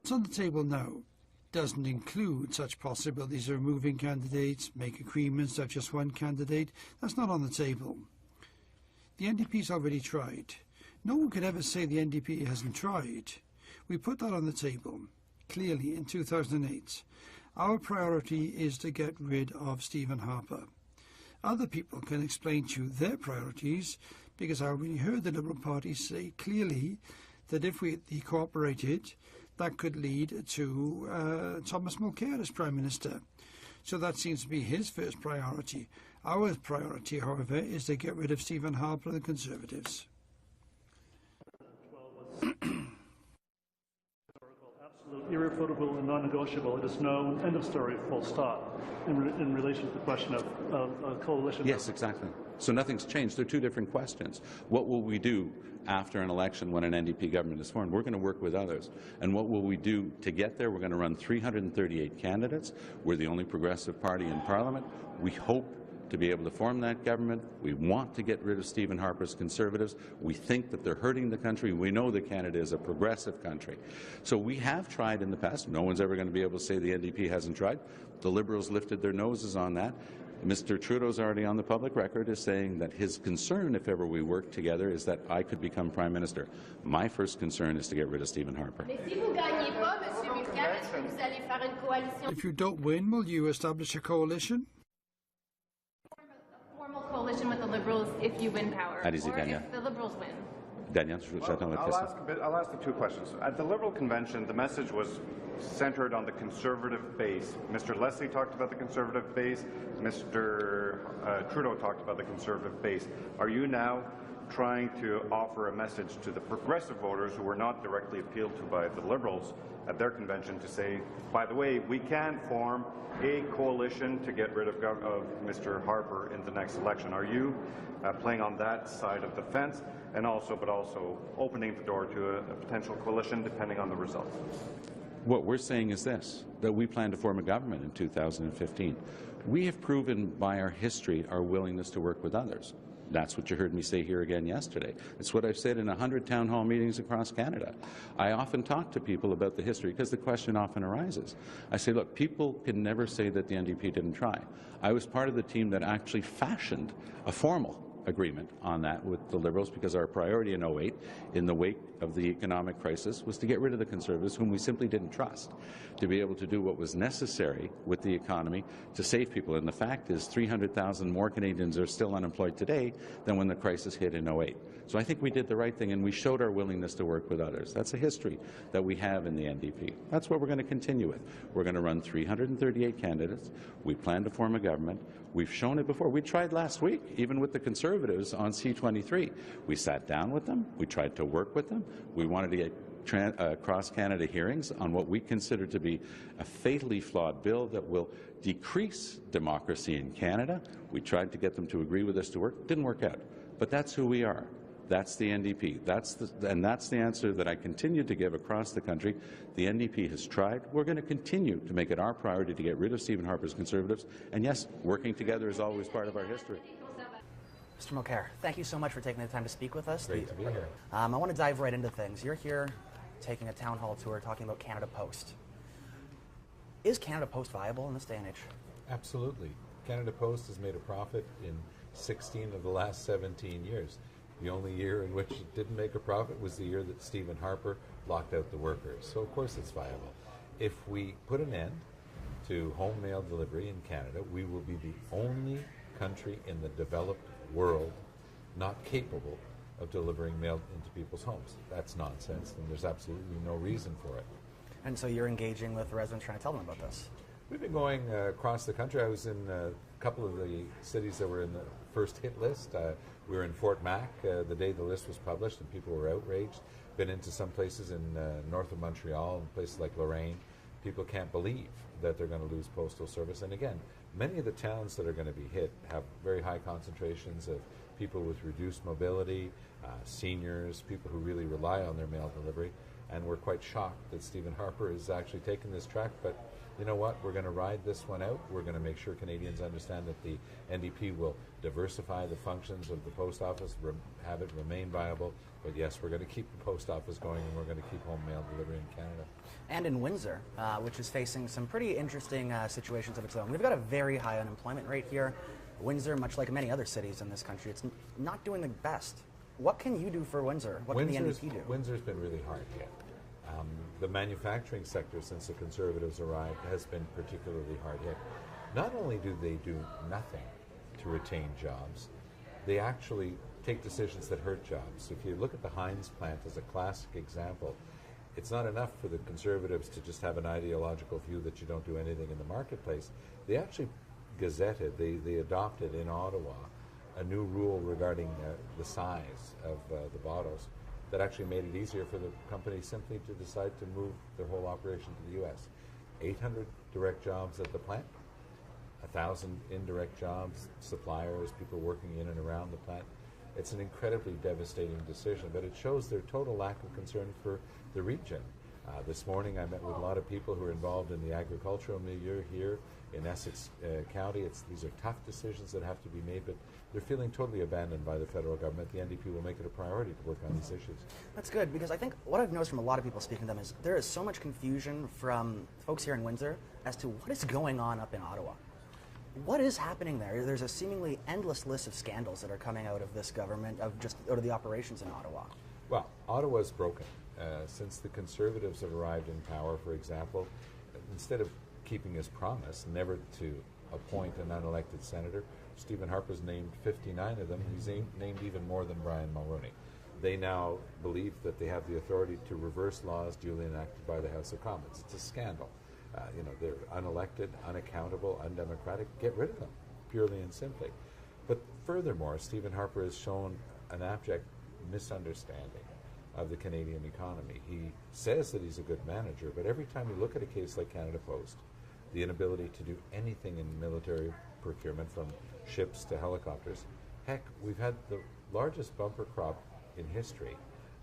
What's on the table now doesn't include such possibilities of removing candidates, make agreements to have just one candidate. That's not on the table. The NDP's already tried. No one could ever say the NDP hasn't tried. We put that on the table, clearly, in 2008. Our priority is to get rid of Stephen Harper. Other people can explain to you their priorities, because I already heard the Liberal Party say clearly that if we cooperated, that could lead to Thomas Mulcair as Prime Minister. So that seems to be his first priority. Our priority, however, is to get rid of Stephen Harper and the Conservatives. Irrefutable and non-negotiable. It is known. End of story. Full stop. In relation to the question of a coalition. Yes, exactly. So nothing's changed. They're two different questions. What will we do after an election when an NDP government is formed? We're going to work with others. And what will we do to get there? We're going to run 338 candidates. We're the only progressive party in Parliament. We hope to be able to form that government. We want to get rid of Stephen Harper's Conservatives. We think that they're hurting the country. We know that Canada is a progressive country. So we have tried in the past. No one's ever going to be able to say the NDP hasn't tried. The Liberals lifted their noses on that. Mr. Trudeau's already on the public record as saying that his concern, if ever we work together, is that I could become Prime Minister. My first concern is to get rid of Stephen Harper. If you don't win, will you establish a coalition? Coalition with the the Liberals if you win power, Allez-y, or Daniel. if the Liberals win? Daniel, j'attends votre question. I'll ask the two questions. At the Liberal convention, the message was centered on the Conservative base. Mr. Leslie talked about the Conservative base. Mr. Trudeau talked about the Conservative base. Are you now trying to offer a message to the progressive voters who were not directly appealed to by the Liberals at their convention to say, by the way, we can form a coalition to get rid of Mr. Harper in the next election? Are you playing on that side of the fence, and also opening the door to a potential coalition depending on the results? What we're saying is this, that we plan to form a government in 2015. We have proven by our history our willingness to work with others. That's what you heard me say here again yesterday. It's what I've said in 100 town hall meetings across Canada. I often talk to people about the history because the question often arises. I say, look, people can never say that the NDP didn't try. I was part of the team that actually fashioned a formal agreement on that with the Liberals, because our priority in 2008, in the wake of the economic crisis, was to get rid of the Conservatives, whom we simply didn't trust, to be able to do what was necessary with the economy to save people. And the fact is 300,000 more Canadians are still unemployed today than when the crisis hit in 2008. So I think we did the right thing, and we showed our willingness to work with others. That's a history that we have in the NDP. That's what we're going to continue with. We're going to run 338 candidates. We plan to form a government. We've shown it before. We tried last week, even with the Conservatives on C-23. We sat down with them. We tried to work with them. We wanted to get cross-Canada hearings on what we consider to be a fatally flawed bill that will decrease democracy in Canada. We tried to get them to agree with us to work. Didn't work out. But that's who we are. That's the NDP. That's the answer that I continue to give across the country. The NDP has tried. We're going to continue to make it our priority to get rid of Stephen Harper's Conservatives. And yes, working together is always part of our history. Mr. Mulcair, thank you so much for taking the time to speak with us. Great to be here. I want to dive right into things. You're here taking a town hall tour talking about Canada Post. Is Canada Post viable in this day and age? Absolutely. Canada Post has made a profit in 16 of the last 17 years. The only year in which it didn't make a profit was the year that Stephen Harper locked out the workers. So of course it's viable. If we put an end to home mail delivery in Canada, we will be the only country in the developed world not capable of delivering mail into people's homes. That's nonsense, and there's absolutely no reason for it. And so you're engaging with residents trying to tell them about this? We've been going across the country. I was in a couple of the cities that were in the first hit list. We were in Fort Mac the day the list was published, and people were outraged. Been into some places in north of Montreal and places like Lorraine. People can't believe that they're going to lose postal service. And again, many of the towns that are going to be hit have very high concentrations of people with reduced mobility, seniors, people who really rely on their mail delivery. And we're quite shocked that Stephen Harper has actually taken this track. But you know what? We're going to ride this one out. We're going to make sure Canadians understand that the NDP will diversify the functions of the post office, have it remain viable. But yes, we're going to keep the post office going, and we're going to keep home mail delivery in Canada. And in Windsor, which is facing some pretty interesting situations of its own. We've got a very high unemployment rate here. Windsor, much like many other cities in this country, it's not doing the best. What can you do for Windsor? What can the NDP do? Windsor's been really hard hit. The manufacturing sector, since the Conservatives arrived, has been particularly hard hit. Not only do they do nothing to retain jobs, they actually take decisions that hurt jobs. If you look at the Heinz plant as a classic example, it's not enough for the Conservatives to just have an ideological view that you don't do anything in the marketplace. They actually gazetted, they adopted in Ottawa a new rule regarding the size of the bottles that actually made it easier for the company simply to decide to move their whole operation to the U.S. 800 direct jobs at the plant, 1,000 indirect jobs, suppliers, people working in and around the plant. It's an incredibly devastating decision, but it shows their total lack of concern for the region. This morning I met with a lot of people who are involved in the agricultural milieu here in Essex County. These are tough decisions that have to be made, but they're feeling totally abandoned by the federal government. The NDP will make it a priority to work on these issues. That's good, because I think what I've noticed from a lot of people speaking to them is there is so much confusion from folks here in Windsor as to what is going on up in Ottawa. What is happening there? There's a seemingly endless list of scandals that are coming out of this government, out of the operations in Ottawa. Well, Ottawa's broken. Since the Conservatives have arrived in power, for example, instead of keeping his promise never to appoint an unelected senator, Stephen Harper's named 59 of them. He's named even more than Brian Mulroney. They now believe that they have the authority to reverse laws duly enacted by the House of Commons. It's a scandal. They're unelected, unaccountable, undemocratic. Get rid of them, purely and simply. But furthermore, Stephen Harper has shown an abject misunderstanding of the Canadian economy. He says that he's a good manager, but every time you look at a case like Canada Post, the inability to do anything in military procurement, from ships to helicopters, heck, we've had the largest bumper crop in history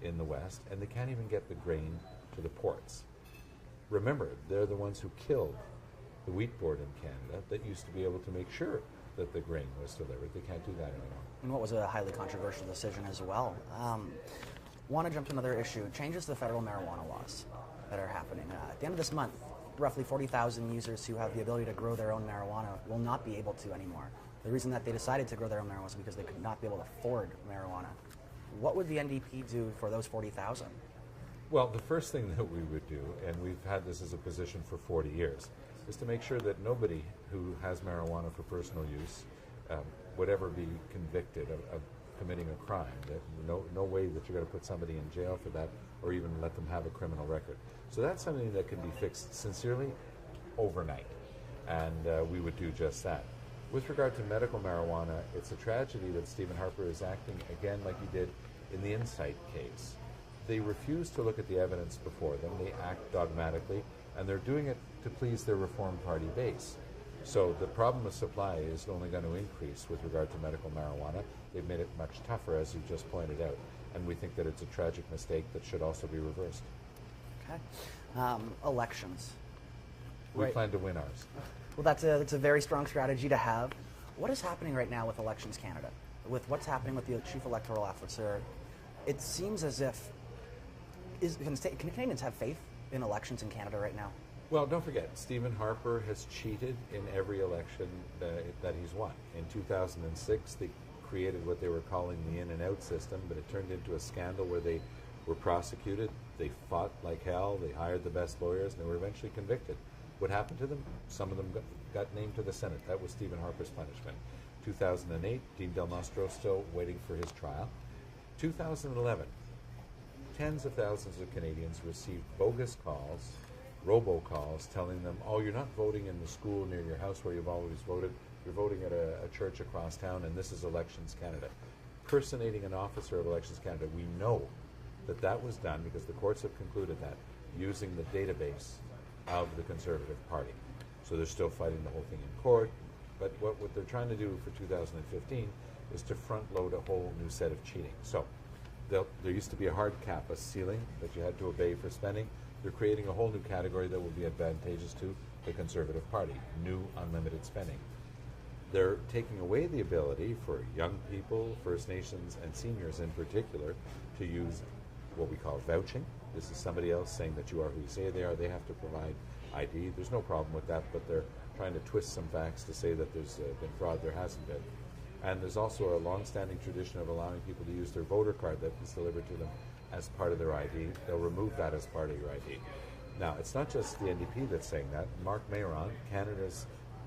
in the West, and they can't even get the grain to the ports. Remember, they're the ones who killed the wheat board in Canada that used to be able to make sure that the grain was delivered. They can't do that anymore. And what was a highly controversial decision as well. Want to jump to another issue. Changes to the federal marijuana laws that are happening. At the end of this month, roughly 40,000 users who have the ability to grow their own marijuana will not be able to anymore. The reason that they decided to grow their own marijuana was because they could not be able to afford marijuana. What would the NDP do for those 40,000? Well, the first thing that we would do, and we've had this as a position for 40 years, is to make sure that nobody who has marijuana for personal use would ever be convicted of committing a crime. That no way that you're going to put somebody in jail for that, or even let them have a criminal record. So that's something that can be fixed sincerely overnight, and we would do just that. With regard to medical marijuana, it's a tragedy that Stephen Harper is acting again like he did in the Insight case. They refuse to look at the evidence before them. They act dogmatically, and they're doing it to please their Reform Party base. So the problem of supply is only going to increase with regard to medical marijuana. They've made it much tougher, as you just pointed out, and we think that it's a tragic mistake that should also be reversed. Okay. Elections. We plan to win ours. Well, that's a very strong strategy to have. What is happening right now with Elections Canada? With what's happening with the Chief Electoral Officer, it seems as if can Canadians have faith in elections in Canada right now? Well, don't forget, Stephen Harper has cheated in every election that he's won. In 2006, they created what they were calling the in and out system, but it turned into a scandal where they were prosecuted, they fought like hell, they hired the best lawyers, and they were eventually convicted. What happened to them? Some of them got named to the Senate. That was Stephen Harper's punishment. 2008, Dean Del Nostro still waiting for his trial. 2011, tens of thousands of Canadians received bogus calls, robocalls, telling them, oh, you're not voting in the school near your house where you've always voted, you're voting at a church across town, and this is Elections Canada. Personating an officer of Elections Canada, we know that that was done, because the courts have concluded that, using the database of the Conservative Party. So they're still fighting the whole thing in court, but what they're trying to do for 2015 is to front-load a whole new set of cheating. So there used to be a hard cap, a ceiling that you had to obey for spending. They're creating a whole new category that will be advantageous to the Conservative Party, new unlimited spending. They're taking away the ability for young people, First Nations, and seniors in particular to use what we call vouching. This is somebody else saying that you are who you say they are. They have to provide ID. There's no problem with that, but they're trying to twist some facts to say that there's been fraud. There hasn't been. And there's also a long-standing tradition of allowing people to use their voter card that is delivered to them as part of their ID. They'll remove that as part of your ID. Now, it's not just the NDP that's saying that. Mark Mayron, Canada's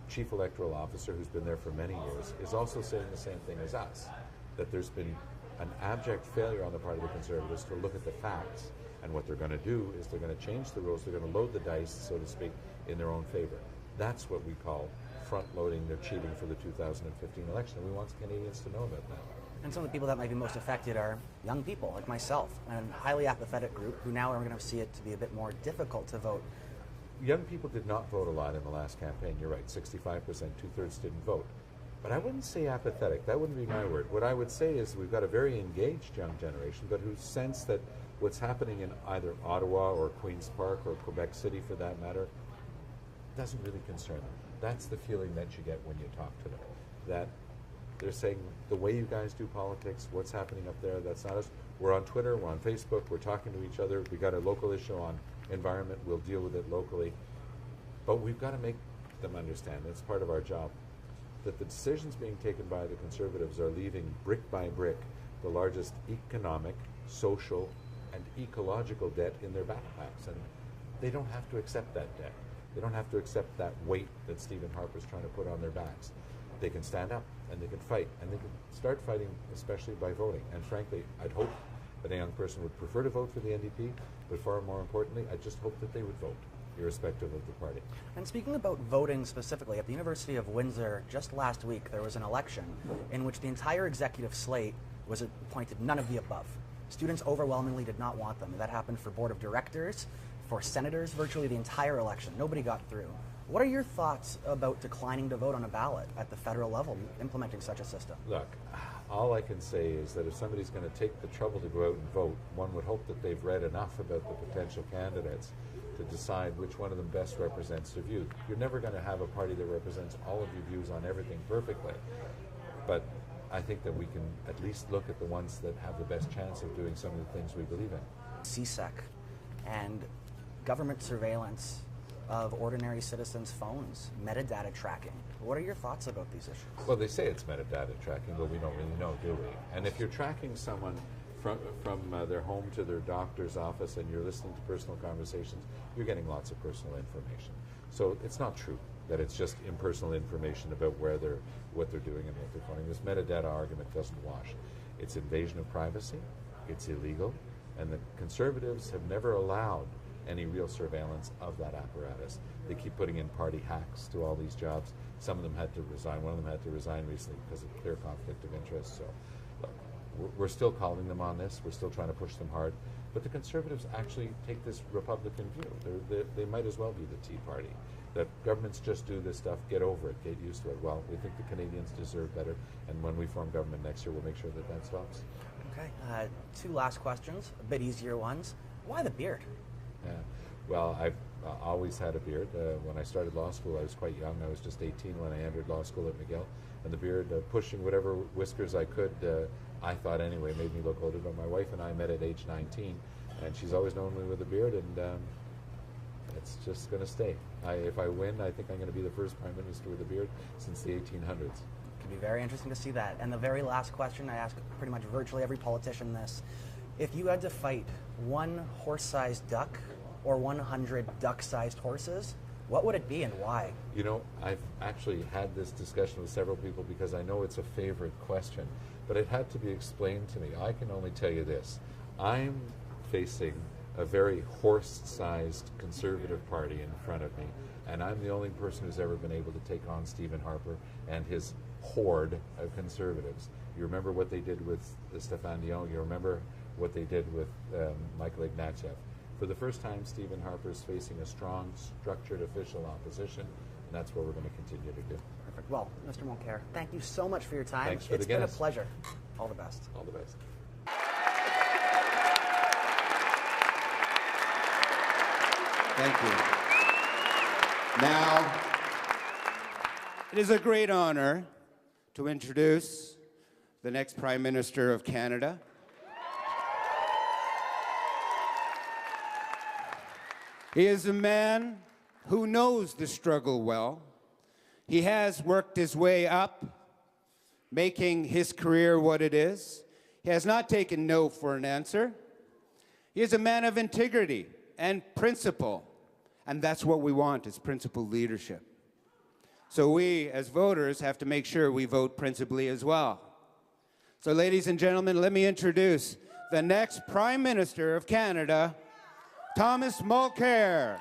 Chief Electoral Officer, who's been there for many years, is also saying the same thing as us, that there's been an abject failure on the part of the Conservatives to look at the facts, and what they're going to do is they're going to change the rules. They're going to load the dice, so to speak, in their own favor. That's what we call front-loading their cheating for the 2015 election. We want Canadians to know about that. And some of the people that might be most affected are young people, like myself, and a highly apathetic group who now are going to see it to be a bit more difficult to vote. Young people did not vote a lot in the last campaign. You're right, 65%, two-thirds didn't vote. But I wouldn't say apathetic. That wouldn't be my word. What I would say is we've got a very engaged young generation, but who sense that what's happening in either Ottawa or Queen's Park or Quebec City, for that matter, doesn't really concern them. That's the feeling that you get when you talk to them. That they're saying, the way you guys do politics, what's happening up there, that's not us. We're on Twitter, we're on Facebook, we're talking to each other. We got a local issue on environment, we'll deal with it locally. But we've got to make them understand, it's part of our job, that the decisions being taken by the Conservatives are leaving brick by brick the largest economic, social, and ecological debt in their backpacks. And they don't have to accept that debt. They don't have to accept that weight that Stephen Harper's trying to put on their backs. they can stand up and they can fight, and they can start fighting, especially by voting. And frankly, I'd hope that a young person would prefer to vote for the NDP, but far more importantly, I just hope that they would vote, irrespective of the party. And speaking about voting specifically, at the University of Windsor just last week, there was an election in which the entire executive slate was appointed none of the above. Students overwhelmingly did not want them. That happened for board of directors, for senators, virtually the entire election. Nobody got through. What are your thoughts about declining to vote on a ballot at the federal level, implementing such a system? Look, all I can say is that if somebody's going to take the trouble to go out and vote, one would hope that they've read enough about the potential candidates to decide which one of them best represents their view. You're never going to have a party that represents all of your views on everything perfectly, but I think that we can at least look at the ones that have the best chance of doing some of the things we believe in. CSEC and government surveillance of ordinary citizens' phones, metadata tracking. What are your thoughts about these issues? Well, they say it's metadata tracking, but we don't really know, do we? And if you're tracking someone from their home to their doctor's office and you're listening to personal conversations, you're getting lots of personal information. So it's not true that it's just impersonal information about what they're doing and what they're phoning. This metadata argument doesn't wash. It's invasion of privacy, it's illegal, and the Conservatives have never allowed any real surveillance of that apparatus. They keep putting in party hacks to all these jobs. Some of them had to resign. One of them had to resign recently because of clear conflict of interest. So look, we're still calling them on this. We're still trying to push them hard. But the Conservatives actually take this Republican view. They might as well be the Tea Party. That governments just do this stuff, get over it, get used to it. Well, we think the Canadians deserve better, and when we form government next year, we'll make sure that that stops. Okay, two last questions, a bit easier ones. Why the beard? Yeah. Well, I've always had a beard. When I started law school, I was quite young. I was just 18 when I entered law school at McGill. And the beard, pushing whatever whiskers I could, I thought anyway, made me look older. But my wife and I met at age 19, and she's always known me with a beard, and it's just going to stay. If I win, I think I'm going to be the first Prime Minister with a beard since the 1800s. It could be very interesting to see that. And the very last question, I ask pretty much virtually every politician this. If you had to fight one horse-sized duck or 100 duck-sized horses, what would it be and why? You know, I've actually had this discussion with several people because I know it's a favorite question, but it had to be explained to me. I can only tell you this. I'm facing a very horse-sized Conservative Party in front of me, and I'm the only person who's ever been able to take on Stephen Harper and his horde of Conservatives. You remember what they did with Stéphane Dion. You remember what they did with Michael Ignatieff. For the first time, Stephen Harper is facing a strong, structured official opposition, and that's what we're going to continue to do. Perfect. Well, Mr. Mulcair, thank you so much for your time. Thanks for It's the been a Guinness. pleasure. All the best. All the best. Thank you. Now, it is a great honor to introduce the next Prime Minister of Canada. He is a man who knows the struggle well. He has worked his way up, making his career what it is. He has not taken no for an answer. He is a man of integrity and principle, and that's what we want, is principled leadership. So we, as voters, have to make sure we vote principally as well. So ladies and gentlemen, let me introduce the next Prime Minister of Canada, Thomas Mulcair.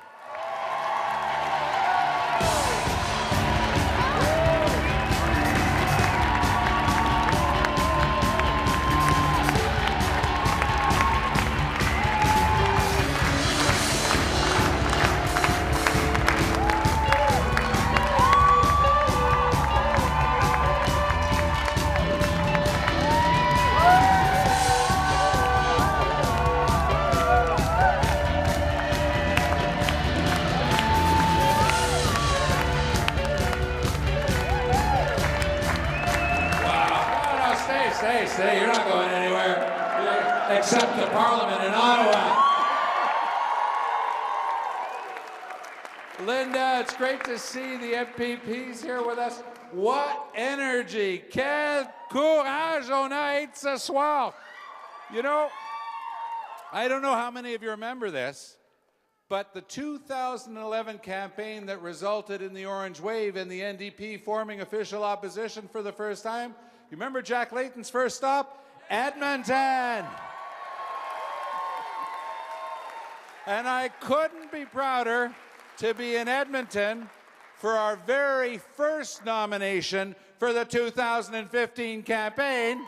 Stay. You're not going anywhere, except the Parliament in Ottawa. Linda, it's great to see the MPPs here with us. What energy! Quel courage on a été ce soir. You know, I don't know how many of you remember this, But the 2011 campaign that resulted in the Orange Wave and the NDP forming official opposition for the first time, you remember Jack Layton's first stop? Edmonton! And I couldn't be prouder to be in Edmonton for our very first nomination for the 2015 campaign.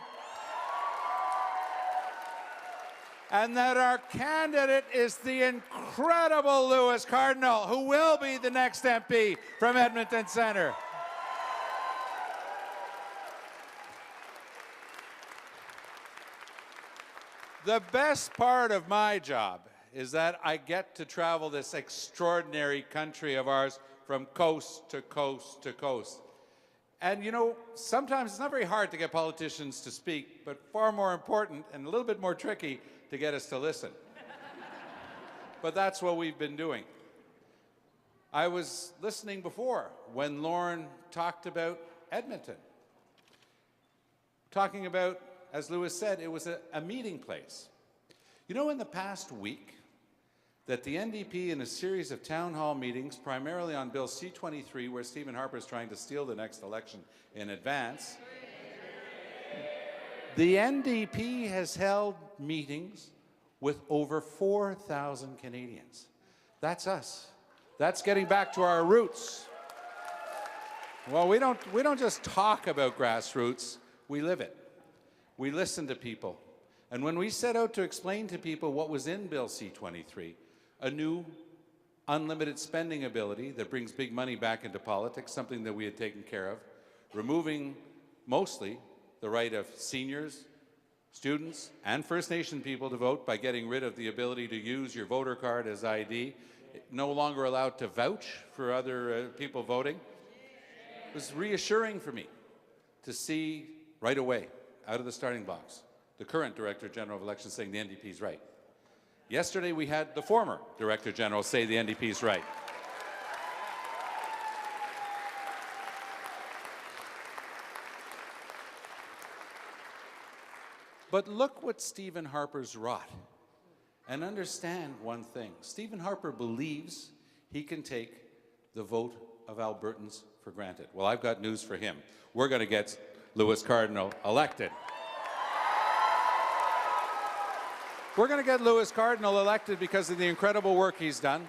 And that our candidate is the incredible Lewis Cardinal, who will be the next MP from Edmonton Centre. The best part of my job is that I get to travel this extraordinary country of ours from coast to coast to coast. And you know, sometimes it's not very hard to get politicians to speak, but far more important and a little bit more tricky to get us to listen. But that's what we've been doing. I was listening before when Lauren talked about Edmonton. Talking about, as Lewis said, it was a meeting place. You know, in the past week, that the NDP in a series of town hall meetings, primarily on Bill C-23, where Stephen Harper is trying to steal the next election in advance, the NDP has held meetings with over 4,000 Canadians. That's us. That's getting back to our roots. Well, we don't just talk about grassroots, we live it. We listen to people. And when we set out to explain to people what was in Bill C-23, a new unlimited spending ability that brings big money back into politics, something that we had taken care of, removing mostly the right of seniors, students, and First Nation people to vote by getting rid of the ability to use your voter card as ID, no longer allowed to vouch for other people voting. It was reassuring for me to see right away, out of the starting blocks, the current Director General of Elections saying the NDP is right. Yesterday we had the former Director General say the NDP is right. But look what Stephen Harper's wrought. And understand one thing. Stephen Harper believes he can take the vote of Albertans for granted. Well, I've got news for him. We're going to get Lewis Cardinal elected. We're going to get Lewis Cardinal elected because of the incredible work he's done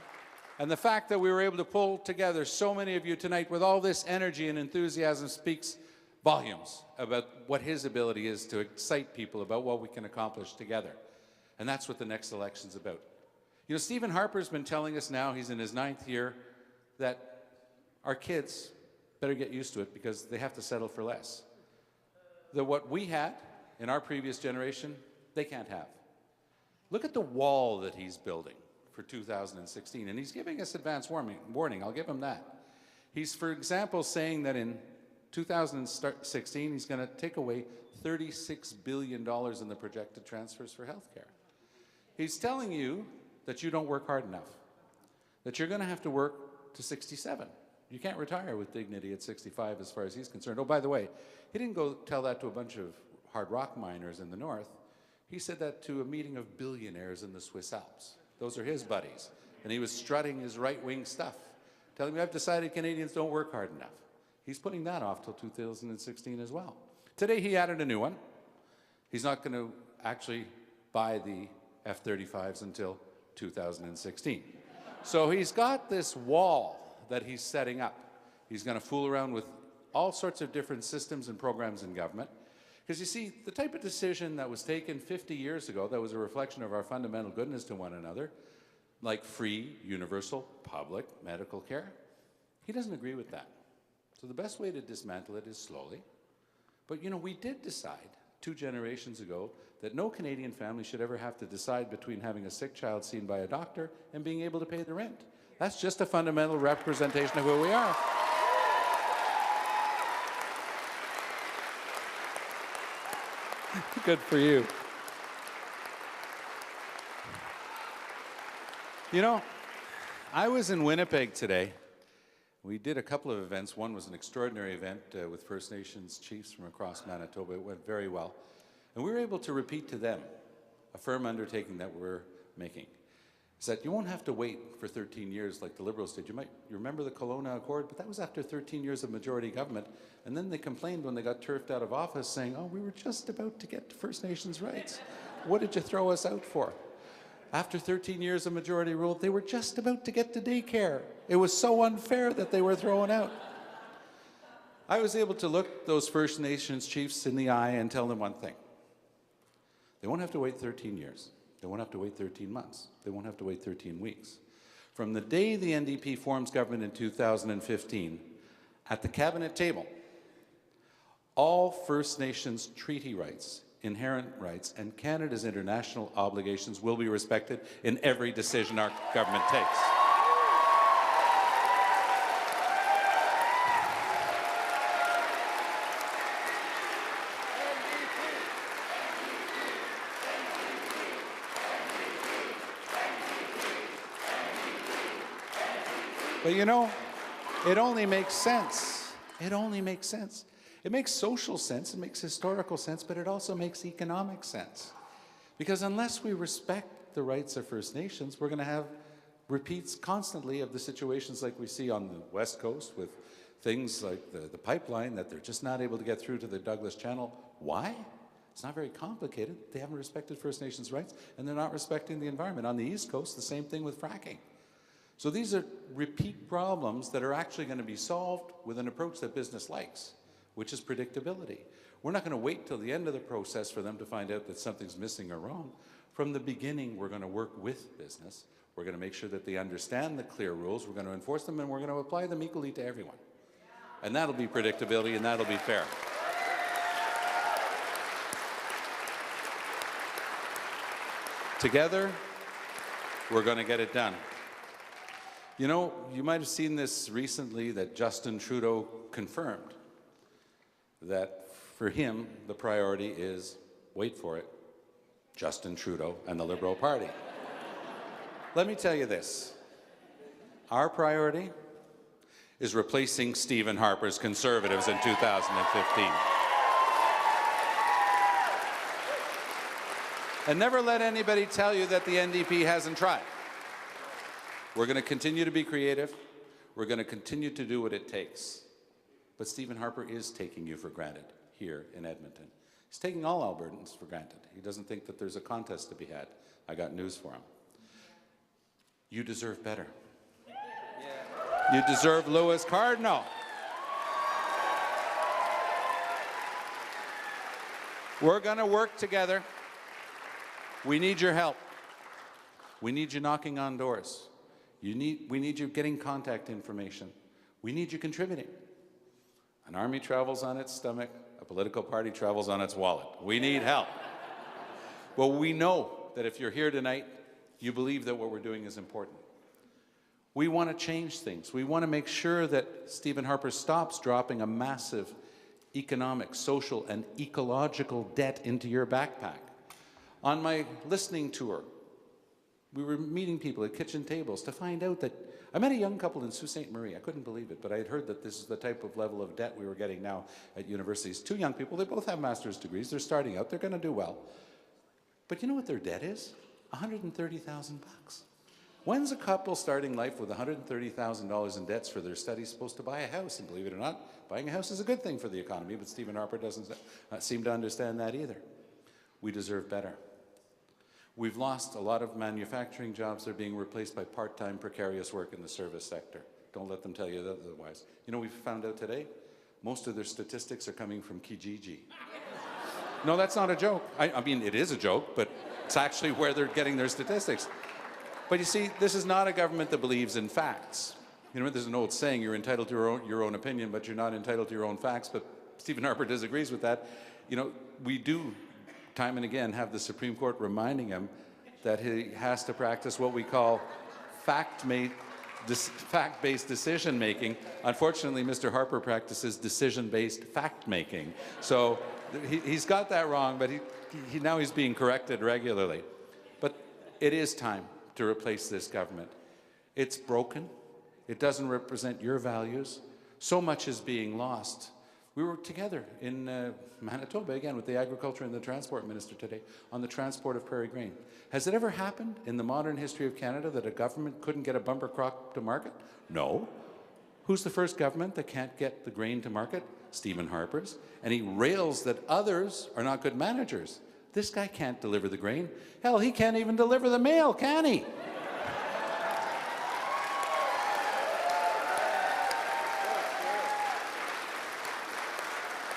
and the fact that we were able to pull together so many of you tonight with all this energy and enthusiasm speaks volumes about what his ability is to excite people about what we can accomplish together. And that's what the next election's about. You know, Stephen Harper's been telling us now, he's in his 9th year, that our kids better get used to it because they have to settle for less. That what we had in our previous generation, they can't have. Look at the wall that he's building for 2016, and he's giving us advance warning. I'll give him that. He's, for example, saying that in 2016, he's going to take away $36 billion in the projected transfers for healthcare. He's telling you that you don't work hard enough, that you're going to have to work to 67. You can't retire with dignity at 65 as far as he's concerned. Oh, by the way, he didn't go tell that to a bunch of hard rock miners in the north. He said that to a meeting of billionaires in the Swiss Alps. Those are his buddies. And he was strutting his right-wing stuff, telling me, I've decided Canadians don't work hard enough. He's putting that off till 2016 as well. Today he added a new one. He's not going to actually buy the F-35s until 2016. So he's got this wall that he's setting up. He's going to fool around with all sorts of different systems and programs in government. Because you see, the type of decision that was taken 50 years ago that was a reflection of our fundamental goodness to one another, like free, universal, public medical care, he doesn't agree with that. So the best way to dismantle it is slowly. But you know, we did decide 2 generations ago that no Canadian family should ever have to decide between having a sick child seen by a doctor and being able to pay the rent. That's just a fundamental representation of who we are. Good for you. You know, I was in Winnipeg today. We did a couple of events. One was an extraordinary event with First Nations chiefs from across Manitoba. It went very well. And we were able to repeat to them a firm undertaking that we're making. is that you won't have to wait for 13 years like the Liberals did. You remember the Kelowna Accord, but that was after 13 years of majority government. And then they complained when they got turfed out of office saying, oh, we were just about to get to First Nations rights. What did you throw us out for? After 13 years of majority rule, they were just about to get to daycare. It was so unfair that they were thrown out. I was able to look those First Nations chiefs in the eye and tell them one thing. They won't have to wait 13 years. They won't have to wait 13 months. They won't have to wait 13 weeks. From the day the NDP forms government in 2015, at the cabinet table, all First Nations treaty rights, inherent rights, and Canada's international obligations will be respected in every decision our government takes. But you know, it only makes sense. It only makes sense. It makes social sense, it makes historical sense, but it also makes economic sense. Because unless we respect the rights of First Nations, we're going to have repeats constantly of the situations like we see on the West Coast with things like the pipeline that they're just not able to get through to the Douglas Channel. Why? It's not very complicated. They haven't respected First Nations rights, and they're not respecting the environment. On the East Coast, the same thing with fracking. So these are repeat problems that are actually going to be solved with an approach that business likes, which is predictability. We're not going to wait till the end of the process for them to find out that something's missing or wrong. From the beginning, we're going to work with business. We're going to make sure that they understand the clear rules. We're going to enforce them, and we're going to apply them equally to everyone. And that'll be predictability, and that'll be fair. Together, we're going to get it done. You know, you might have seen this recently that Justin Trudeau confirmed that for him, the priority is, wait for it, Justin Trudeau and the Liberal Party. Let me tell you this. Our priority is replacing Stephen Harper's Conservatives in 2015. And never let anybody tell you that the NDP hasn't tried. We're going to continue to be creative. We're going to continue to do what it takes. But Stephen Harper is taking you for granted here in Edmonton. He's taking all Albertans for granted. He doesn't think that there's a contest to be had. I got news for him. You deserve better. You deserve Louis Cardinal. We're going to work together. We need your help. We need you knocking on doors. We need you getting contact information. We need you contributing. An army travels on its stomach. A political party travels on its wallet. We need help. Well, we know that if you're here tonight, you believe that what we're doing is important. We want to change things. We want to make sure that Stephen Harper stops dropping a massive economic, social, and ecological debt into your backpack. On my listening tour, we were meeting people at kitchen tables to find out that I met a young couple in Sault Ste. Marie. I couldn't believe it, but I had heard that this is the type of level of debt we were getting now at universities. Two young people, they both have master's degrees. They're starting out. They're going to do well. But you know what their debt is? $130,000. When's a couple starting life with $130,000 in debts for their studies supposed to buy a house? And believe it or not, buying a house is a good thing for the economy, but Stephen Harper doesn't seem to understand that either. We deserve better. We've lost a lot of manufacturing jobs. They're being replaced by part-time precarious work in the service sector. Don't let them tell you otherwise. You know, we found out today, most of their statistics are coming from Kijiji. No, that's not a joke. I mean, it is a joke, but it's actually where they're getting their statistics. But you see, this is not a government that believes in facts. You know, there's an old saying, you're entitled to your own opinion, but you're not entitled to your own facts. But Stephen Harper disagrees with that. You know, we do time and again have the Supreme Court reminding him that he has to practice what we call fact-based decision-making. Unfortunately, Mr. Harper practices decision-based fact-making. So he's got that wrong, but now he's being corrected regularly. But it is time to replace this government. It's broken. It doesn't represent your values. So much is being lost. We We were together in Manitoba, again, with the Agriculture and the Transport Minister today on the transport of prairie grain. Has it ever happened in the modern history of Canada that a government couldn't get a bumper crop to market? No. Who's the first government that can't get the grain to market? Stephen Harper's. And he rails that others are not good managers. This guy can't deliver the grain. Hell, he can't even deliver the mail, can he?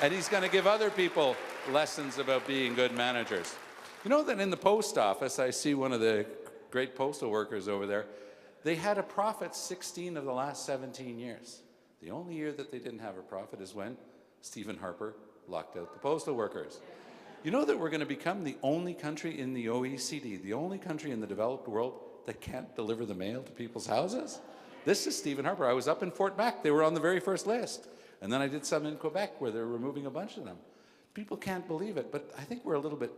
And he's going to give other people lessons about being good managers. You know that in the post office, I see one of the great postal workers over there, they had a profit 16 of the last 17 years. The only year that they didn't have a profit is when Stephen Harper locked out the postal workers. You know that we're going to become the only country in the OECD, the only country in the developed world that can't deliver the mail to people's houses? This is Stephen Harper. I was up in Fort Mac. They were on the very first list. And then I did some in Quebec where they're removing a bunch of them. People can't believe it, but I think we're a little bit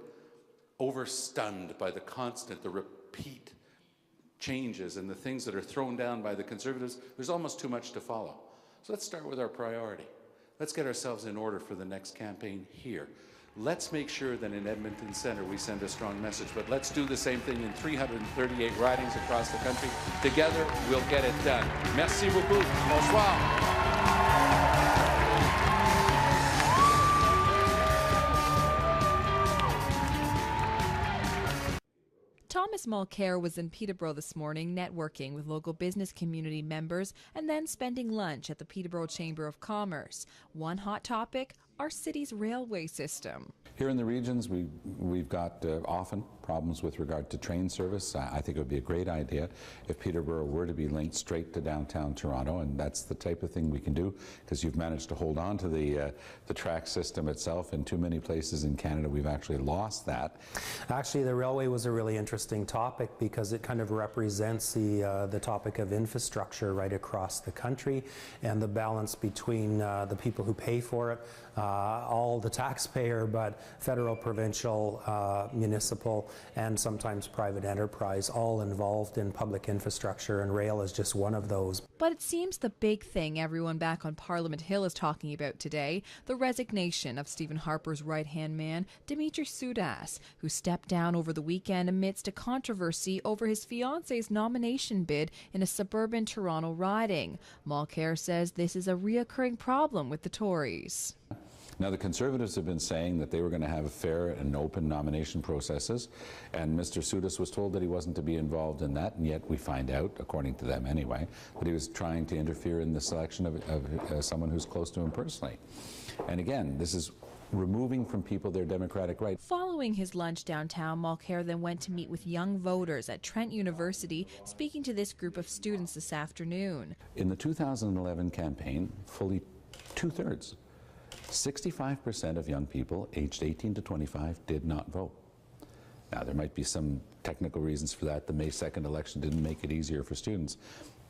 overstunned by the constant, the repeat changes and the things that are thrown down by the Conservatives. There's almost too much to follow. So let's start with our priority. Let's get ourselves in order for the next campaign here. Let's make sure that in Edmonton Centre we send a strong message, but let's do the same thing in 338 ridings across the country. Together, we'll get it done. Merci beaucoup. Bonsoir. Thomas Mulcair was in Peterborough this morning networking with local business community members and then spending lunch at the Peterborough Chamber of Commerce. One hot topic, our city's railway system. Here in the regions, we've got often problems with regard to train service. I think it would be a great idea if Peterborough were to be linked straight to downtown Toronto, and that's the type of thing we can do because you've managed to hold on to the track system itself. In too many places in Canada, we've actually lost that. Actually, the railway was a really interesting topic because it kind of represents the topic of infrastructure right across the country and the balance between the people who pay for it, all the taxpayer, but federal, provincial, municipal, and sometimes private enterprise, all involved in public infrastructure, and rail is just one of those. But it seems the big thing everyone back on Parliament Hill is talking about today, the resignation of Stephen Harper's right-hand man, Dimitri Soudas, who stepped down over the weekend amidst a controversy over his fiance's nomination bid in a suburban Toronto riding. Mulcair says this is a reoccurring problem with the Tories. Now, the Conservatives have been saying that they were going to have fair and open nomination processes, and Mr. Soudas was told that he wasn't to be involved in that, and yet we find out, according to them anyway, that he was trying to interfere in the selection of someone who's close to him personally. And again, this is removing from people their democratic right. Following his lunch downtown, Mulcair then went to meet with young voters at Trent University, speaking to this group of students this afternoon. In the 2011 campaign, fully two-thirds, 65% of young people aged 18 to 25 did not vote. Now, there might be some technical reasons for that. The May 2nd election didn't make it easier for students.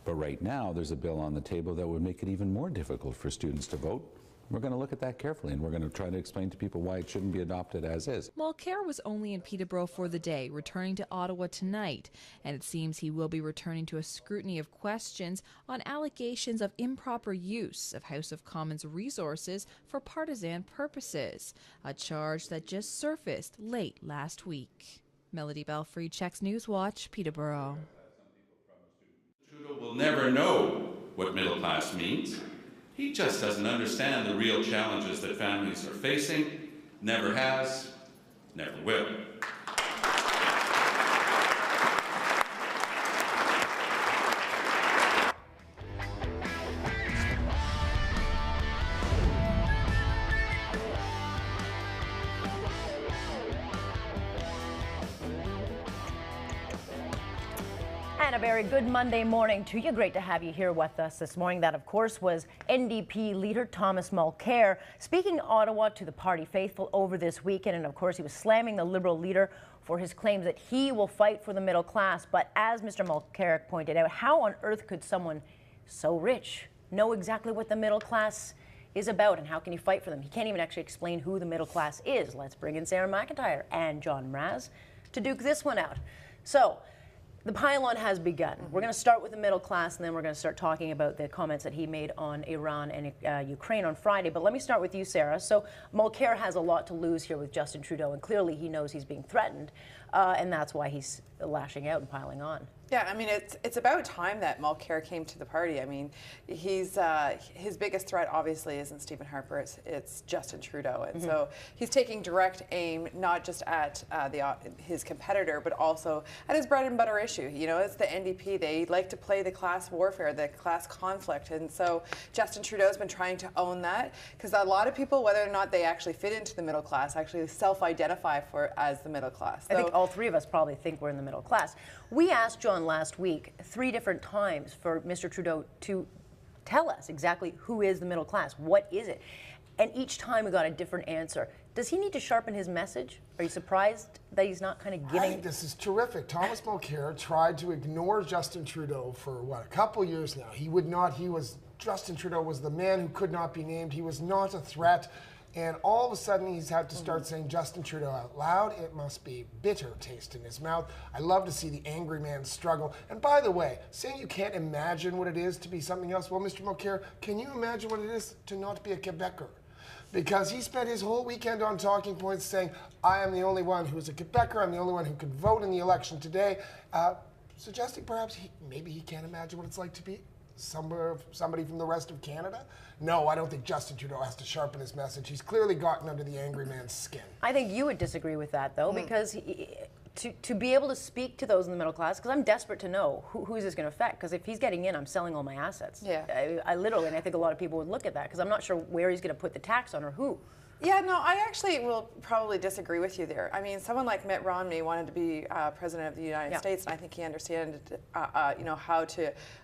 But right now, there's a bill on the table that would make it even more difficult for students to vote. We're going to look at that carefully, and we're going to try to explain to people why it shouldn't be adopted as is. Mulcair was only in Peterborough for the day, returning to Ottawa tonight, and it seems he will be returning to a scrutiny of questions on allegations of improper use of House of Commons resources for partisan purposes, a charge that just surfaced late last week. Melody Belfry, Checks News Watch, Peterborough. Trudeau will never know what middle class means. He just doesn't understand the real challenges that families are facing, never has, never will. And a very good Monday morning to you. Great to have you here with us this morning. That, of course, was NDP leader Thomas Mulcair speaking in Ottawa to the party faithful over this weekend. And, of course, he was slamming the Liberal leader for his claims that he will fight for the middle class. But as Mr. Mulcair pointed out, how on earth could someone so rich know exactly what the middle class is about and how can he fight for them? He can't even actually explain who the middle class is. Let's bring in Sarah McIntyre and John Mraz to duke this one out. So, The pile-on has begun. We're going to start with the middle class, and then we're going to start talking about the comments that he made on Iran and Ukraine on Friday. But let me start with you, Sarah. So Mulcair has a lot to lose here with Justin Trudeau, and clearly he knows he's being threatened, and that's why he's lashing out and piling on. Yeah, I mean, it's about time that Mulcair came to the party. I mean, he's his biggest threat obviously isn't Stephen Harper, it's Justin Trudeau, and so he's taking direct aim not just at his competitor, but also at his bread and butter issue. You know, it's the NDP. They like to play the class warfare, the class conflict, and so Justin Trudeau's been trying to own that, because a lot of people, whether or not they actually fit into the middle class, actually self-identify as the middle class. I think all three of us probably think we're in the middle class. We asked John last week 3 different times for Mr. Trudeau to tell us exactly who is the middle class, what is it? And each time we got a different answer. Does he need to sharpen his message? Are you surprised that he's not kind of getting... I think this is terrific. Thomas Mulcair tried to ignore Justin Trudeau for, what, a couple years now. Justin Trudeau was the man who could not be named. He was not a threat. And all of a sudden, he's had to start saying Justin Trudeau out loud. It must be bitter taste in his mouth. I love to see the angry man struggle. And by the way, saying you can't imagine what it is to be something else, well, Mr. Mulcair, can you imagine what it is to not be a Quebecer? Because he spent his whole weekend on talking points saying, I am the only one who is a Quebecer, I'm the only one who could vote in the election today, suggesting perhaps maybe he can't imagine what it's like to be somebody from the rest of Canada? No, I don't think Justin Trudeau has to sharpen his message. He's clearly gotten under the angry man's skin. I think you would disagree with that, though, because to be able to speak to those in the middle class, because I'm desperate to know who's this going to affect, because if he's getting in, I'm selling all my assets. Yeah. I literally, and I think a lot of people would look at that, because I'm not sure where he's going to put the tax on or who. Yeah, no, I actually will probably disagree with you there. I mean, someone like Mitt Romney wanted to be president of the United States, and I think he understood, you know,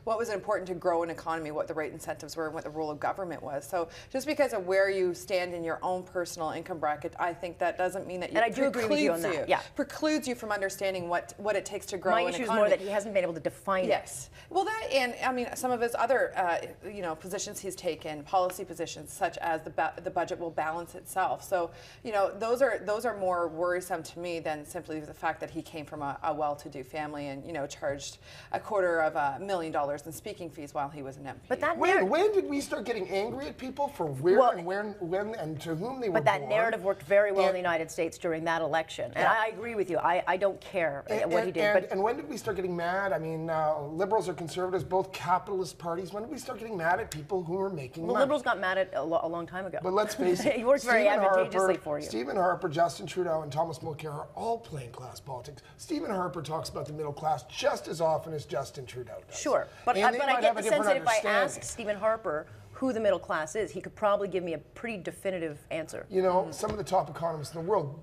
what was important to grow an economy, what the right incentives were, and what the role of government was. So just because of where you stand in your own personal income bracket, I think that doesn't mean that you. And I do agree with you on that. Yeah, precludes you from understanding what it takes to grow an economy. My issue is more that he hasn't been able to define it. Yes. Well, that, and I mean, some of his other, you know, positions he's taken, policy positions such as the budget will balance itself. So, you know, those are more worrisome to me than simply the fact that he came from a well-to-do family and, you know, charged $250,000 in speaking fees while he was an MP. But that when did we start getting angry at people for when and to whom they were born? But that narrative worked very well in the United States during that election, and I agree with you. I don't care what he did. And when did we start getting mad? I mean, Liberals or Conservatives, both capitalist parties. When did we start getting mad at people who were making money? The Liberals got mad at a long time ago. But let's face it, it worked very advantageously for you. Stephen Harper, Justin Trudeau, and Thomas Mulcair are all playing class politics. Stephen Harper talks about the middle class just as often as Justin Trudeau does. Sure, but I get the sense that if I asked Stephen Harper who the middle class is, he could probably give me a pretty definitive answer. You know, some of the top economists in the world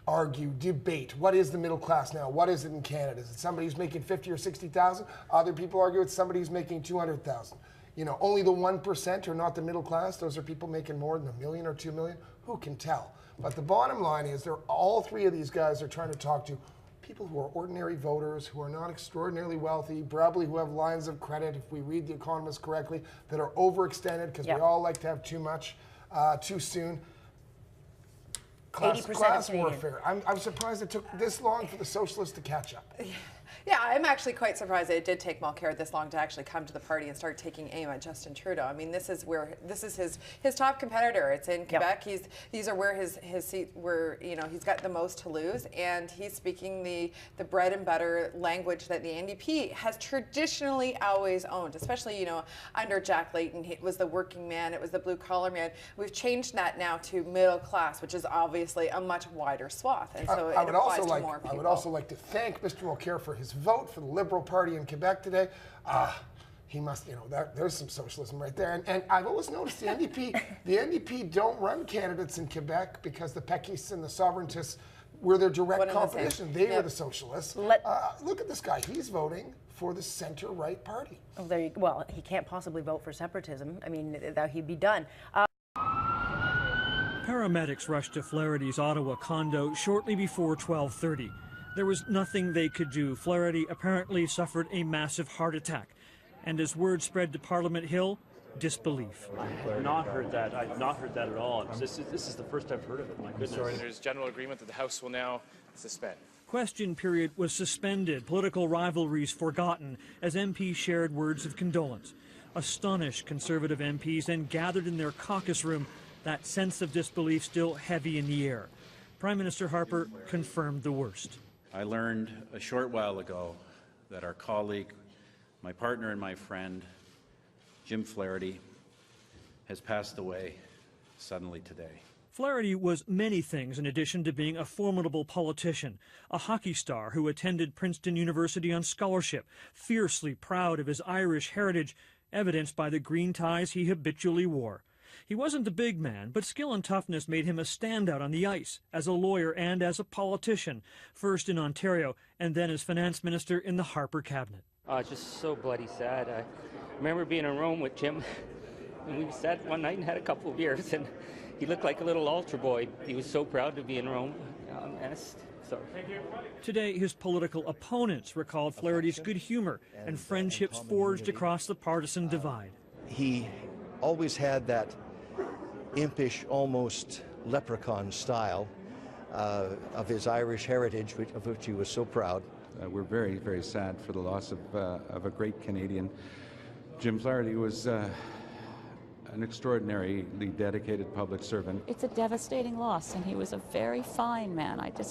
argue, debate, what is the middle class now? What is it in Canada? Is it somebody who's making 50 or 60,000? Other people argue it's somebody who's making 200,000. You know, only the 1% are not the middle class. Those are people making more than $1 million or $2 million. Who can tell? But the bottom line is, all three of these guys are trying to talk to people who are ordinary voters, who are not extraordinarily wealthy, probably who have lines of credit, if we read The Economist correctly, that are overextended because we all like to have too much too soon. Class warfare. I'm surprised it took this long for the socialists to catch up. Yeah, I'm actually quite surprised that it did take Mulcair this long to actually come to the party and start taking aim at Justin Trudeau. I mean, this is his top competitor. It's in Quebec. These are where his seat, where, you know, he's got the most to lose, and he's speaking the bread and butter language that the NDP has traditionally always owned, especially, you know, under Jack Layton. It was the working man, it was the blue collar man. We've changed that now to middle class, which is obviously a much wider swath, and so it applies to more people. I would also like to thank Mr. Mulcair for his vote for the Liberal Party in Quebec today. He must, you know, there's some socialism right there. And I've always noticed the NDP don't run candidates in Quebec because the Péquistes and the Sovereigntists were their direct competition. They were the socialists. Look at this guy. He's voting for the center-right party. Oh, well, he can't possibly vote for separatism. I mean, that he'd be done. Paramedics rushed to Flaherty's Ottawa condo shortly before 12:30. There was nothing they could do. Flaherty apparently suffered a massive heart attack. And as word spread to Parliament Hill, disbelief. I have not heard that. I have not heard that at all. This is the first I've heard of it. My goodness. There's general agreement that the House will now suspend. Question period was suspended, political rivalries forgotten as MPs shared words of condolence. Astonished Conservative MPs then gathered in their caucus room, that sense of disbelief still heavy in the air. Prime Minister Harper confirmed the worst. I learned a short while ago that our colleague, my partner and my friend, Jim Flaherty, has passed away suddenly today. Flaherty was many things in addition to being a formidable politician, a hockey star who attended Princeton University on scholarship, fiercely proud of his Irish heritage, evidenced by the green ties he habitually wore. He wasn't a big man, but skill and toughness made him a standout on the ice, as a lawyer and as a politician, first in Ontario and then as finance minister in the Harper cabinet. It's just so bloody sad. I remember being in Rome with Jim, and we sat one night and had a couple of beers, and he looked like a little altar boy. He was so proud to be in Rome. Today, his political opponents recalled Flaherty's good humor and friendships forged across the partisan divide. He always had that impish, almost leprechaun style of his Irish heritage, of which he was so proud. We're very, very sad for the loss of a great Canadian. Jim Flaherty was an extraordinarily dedicated public servant. It's a devastating loss, and he was a very fine man. I disagree.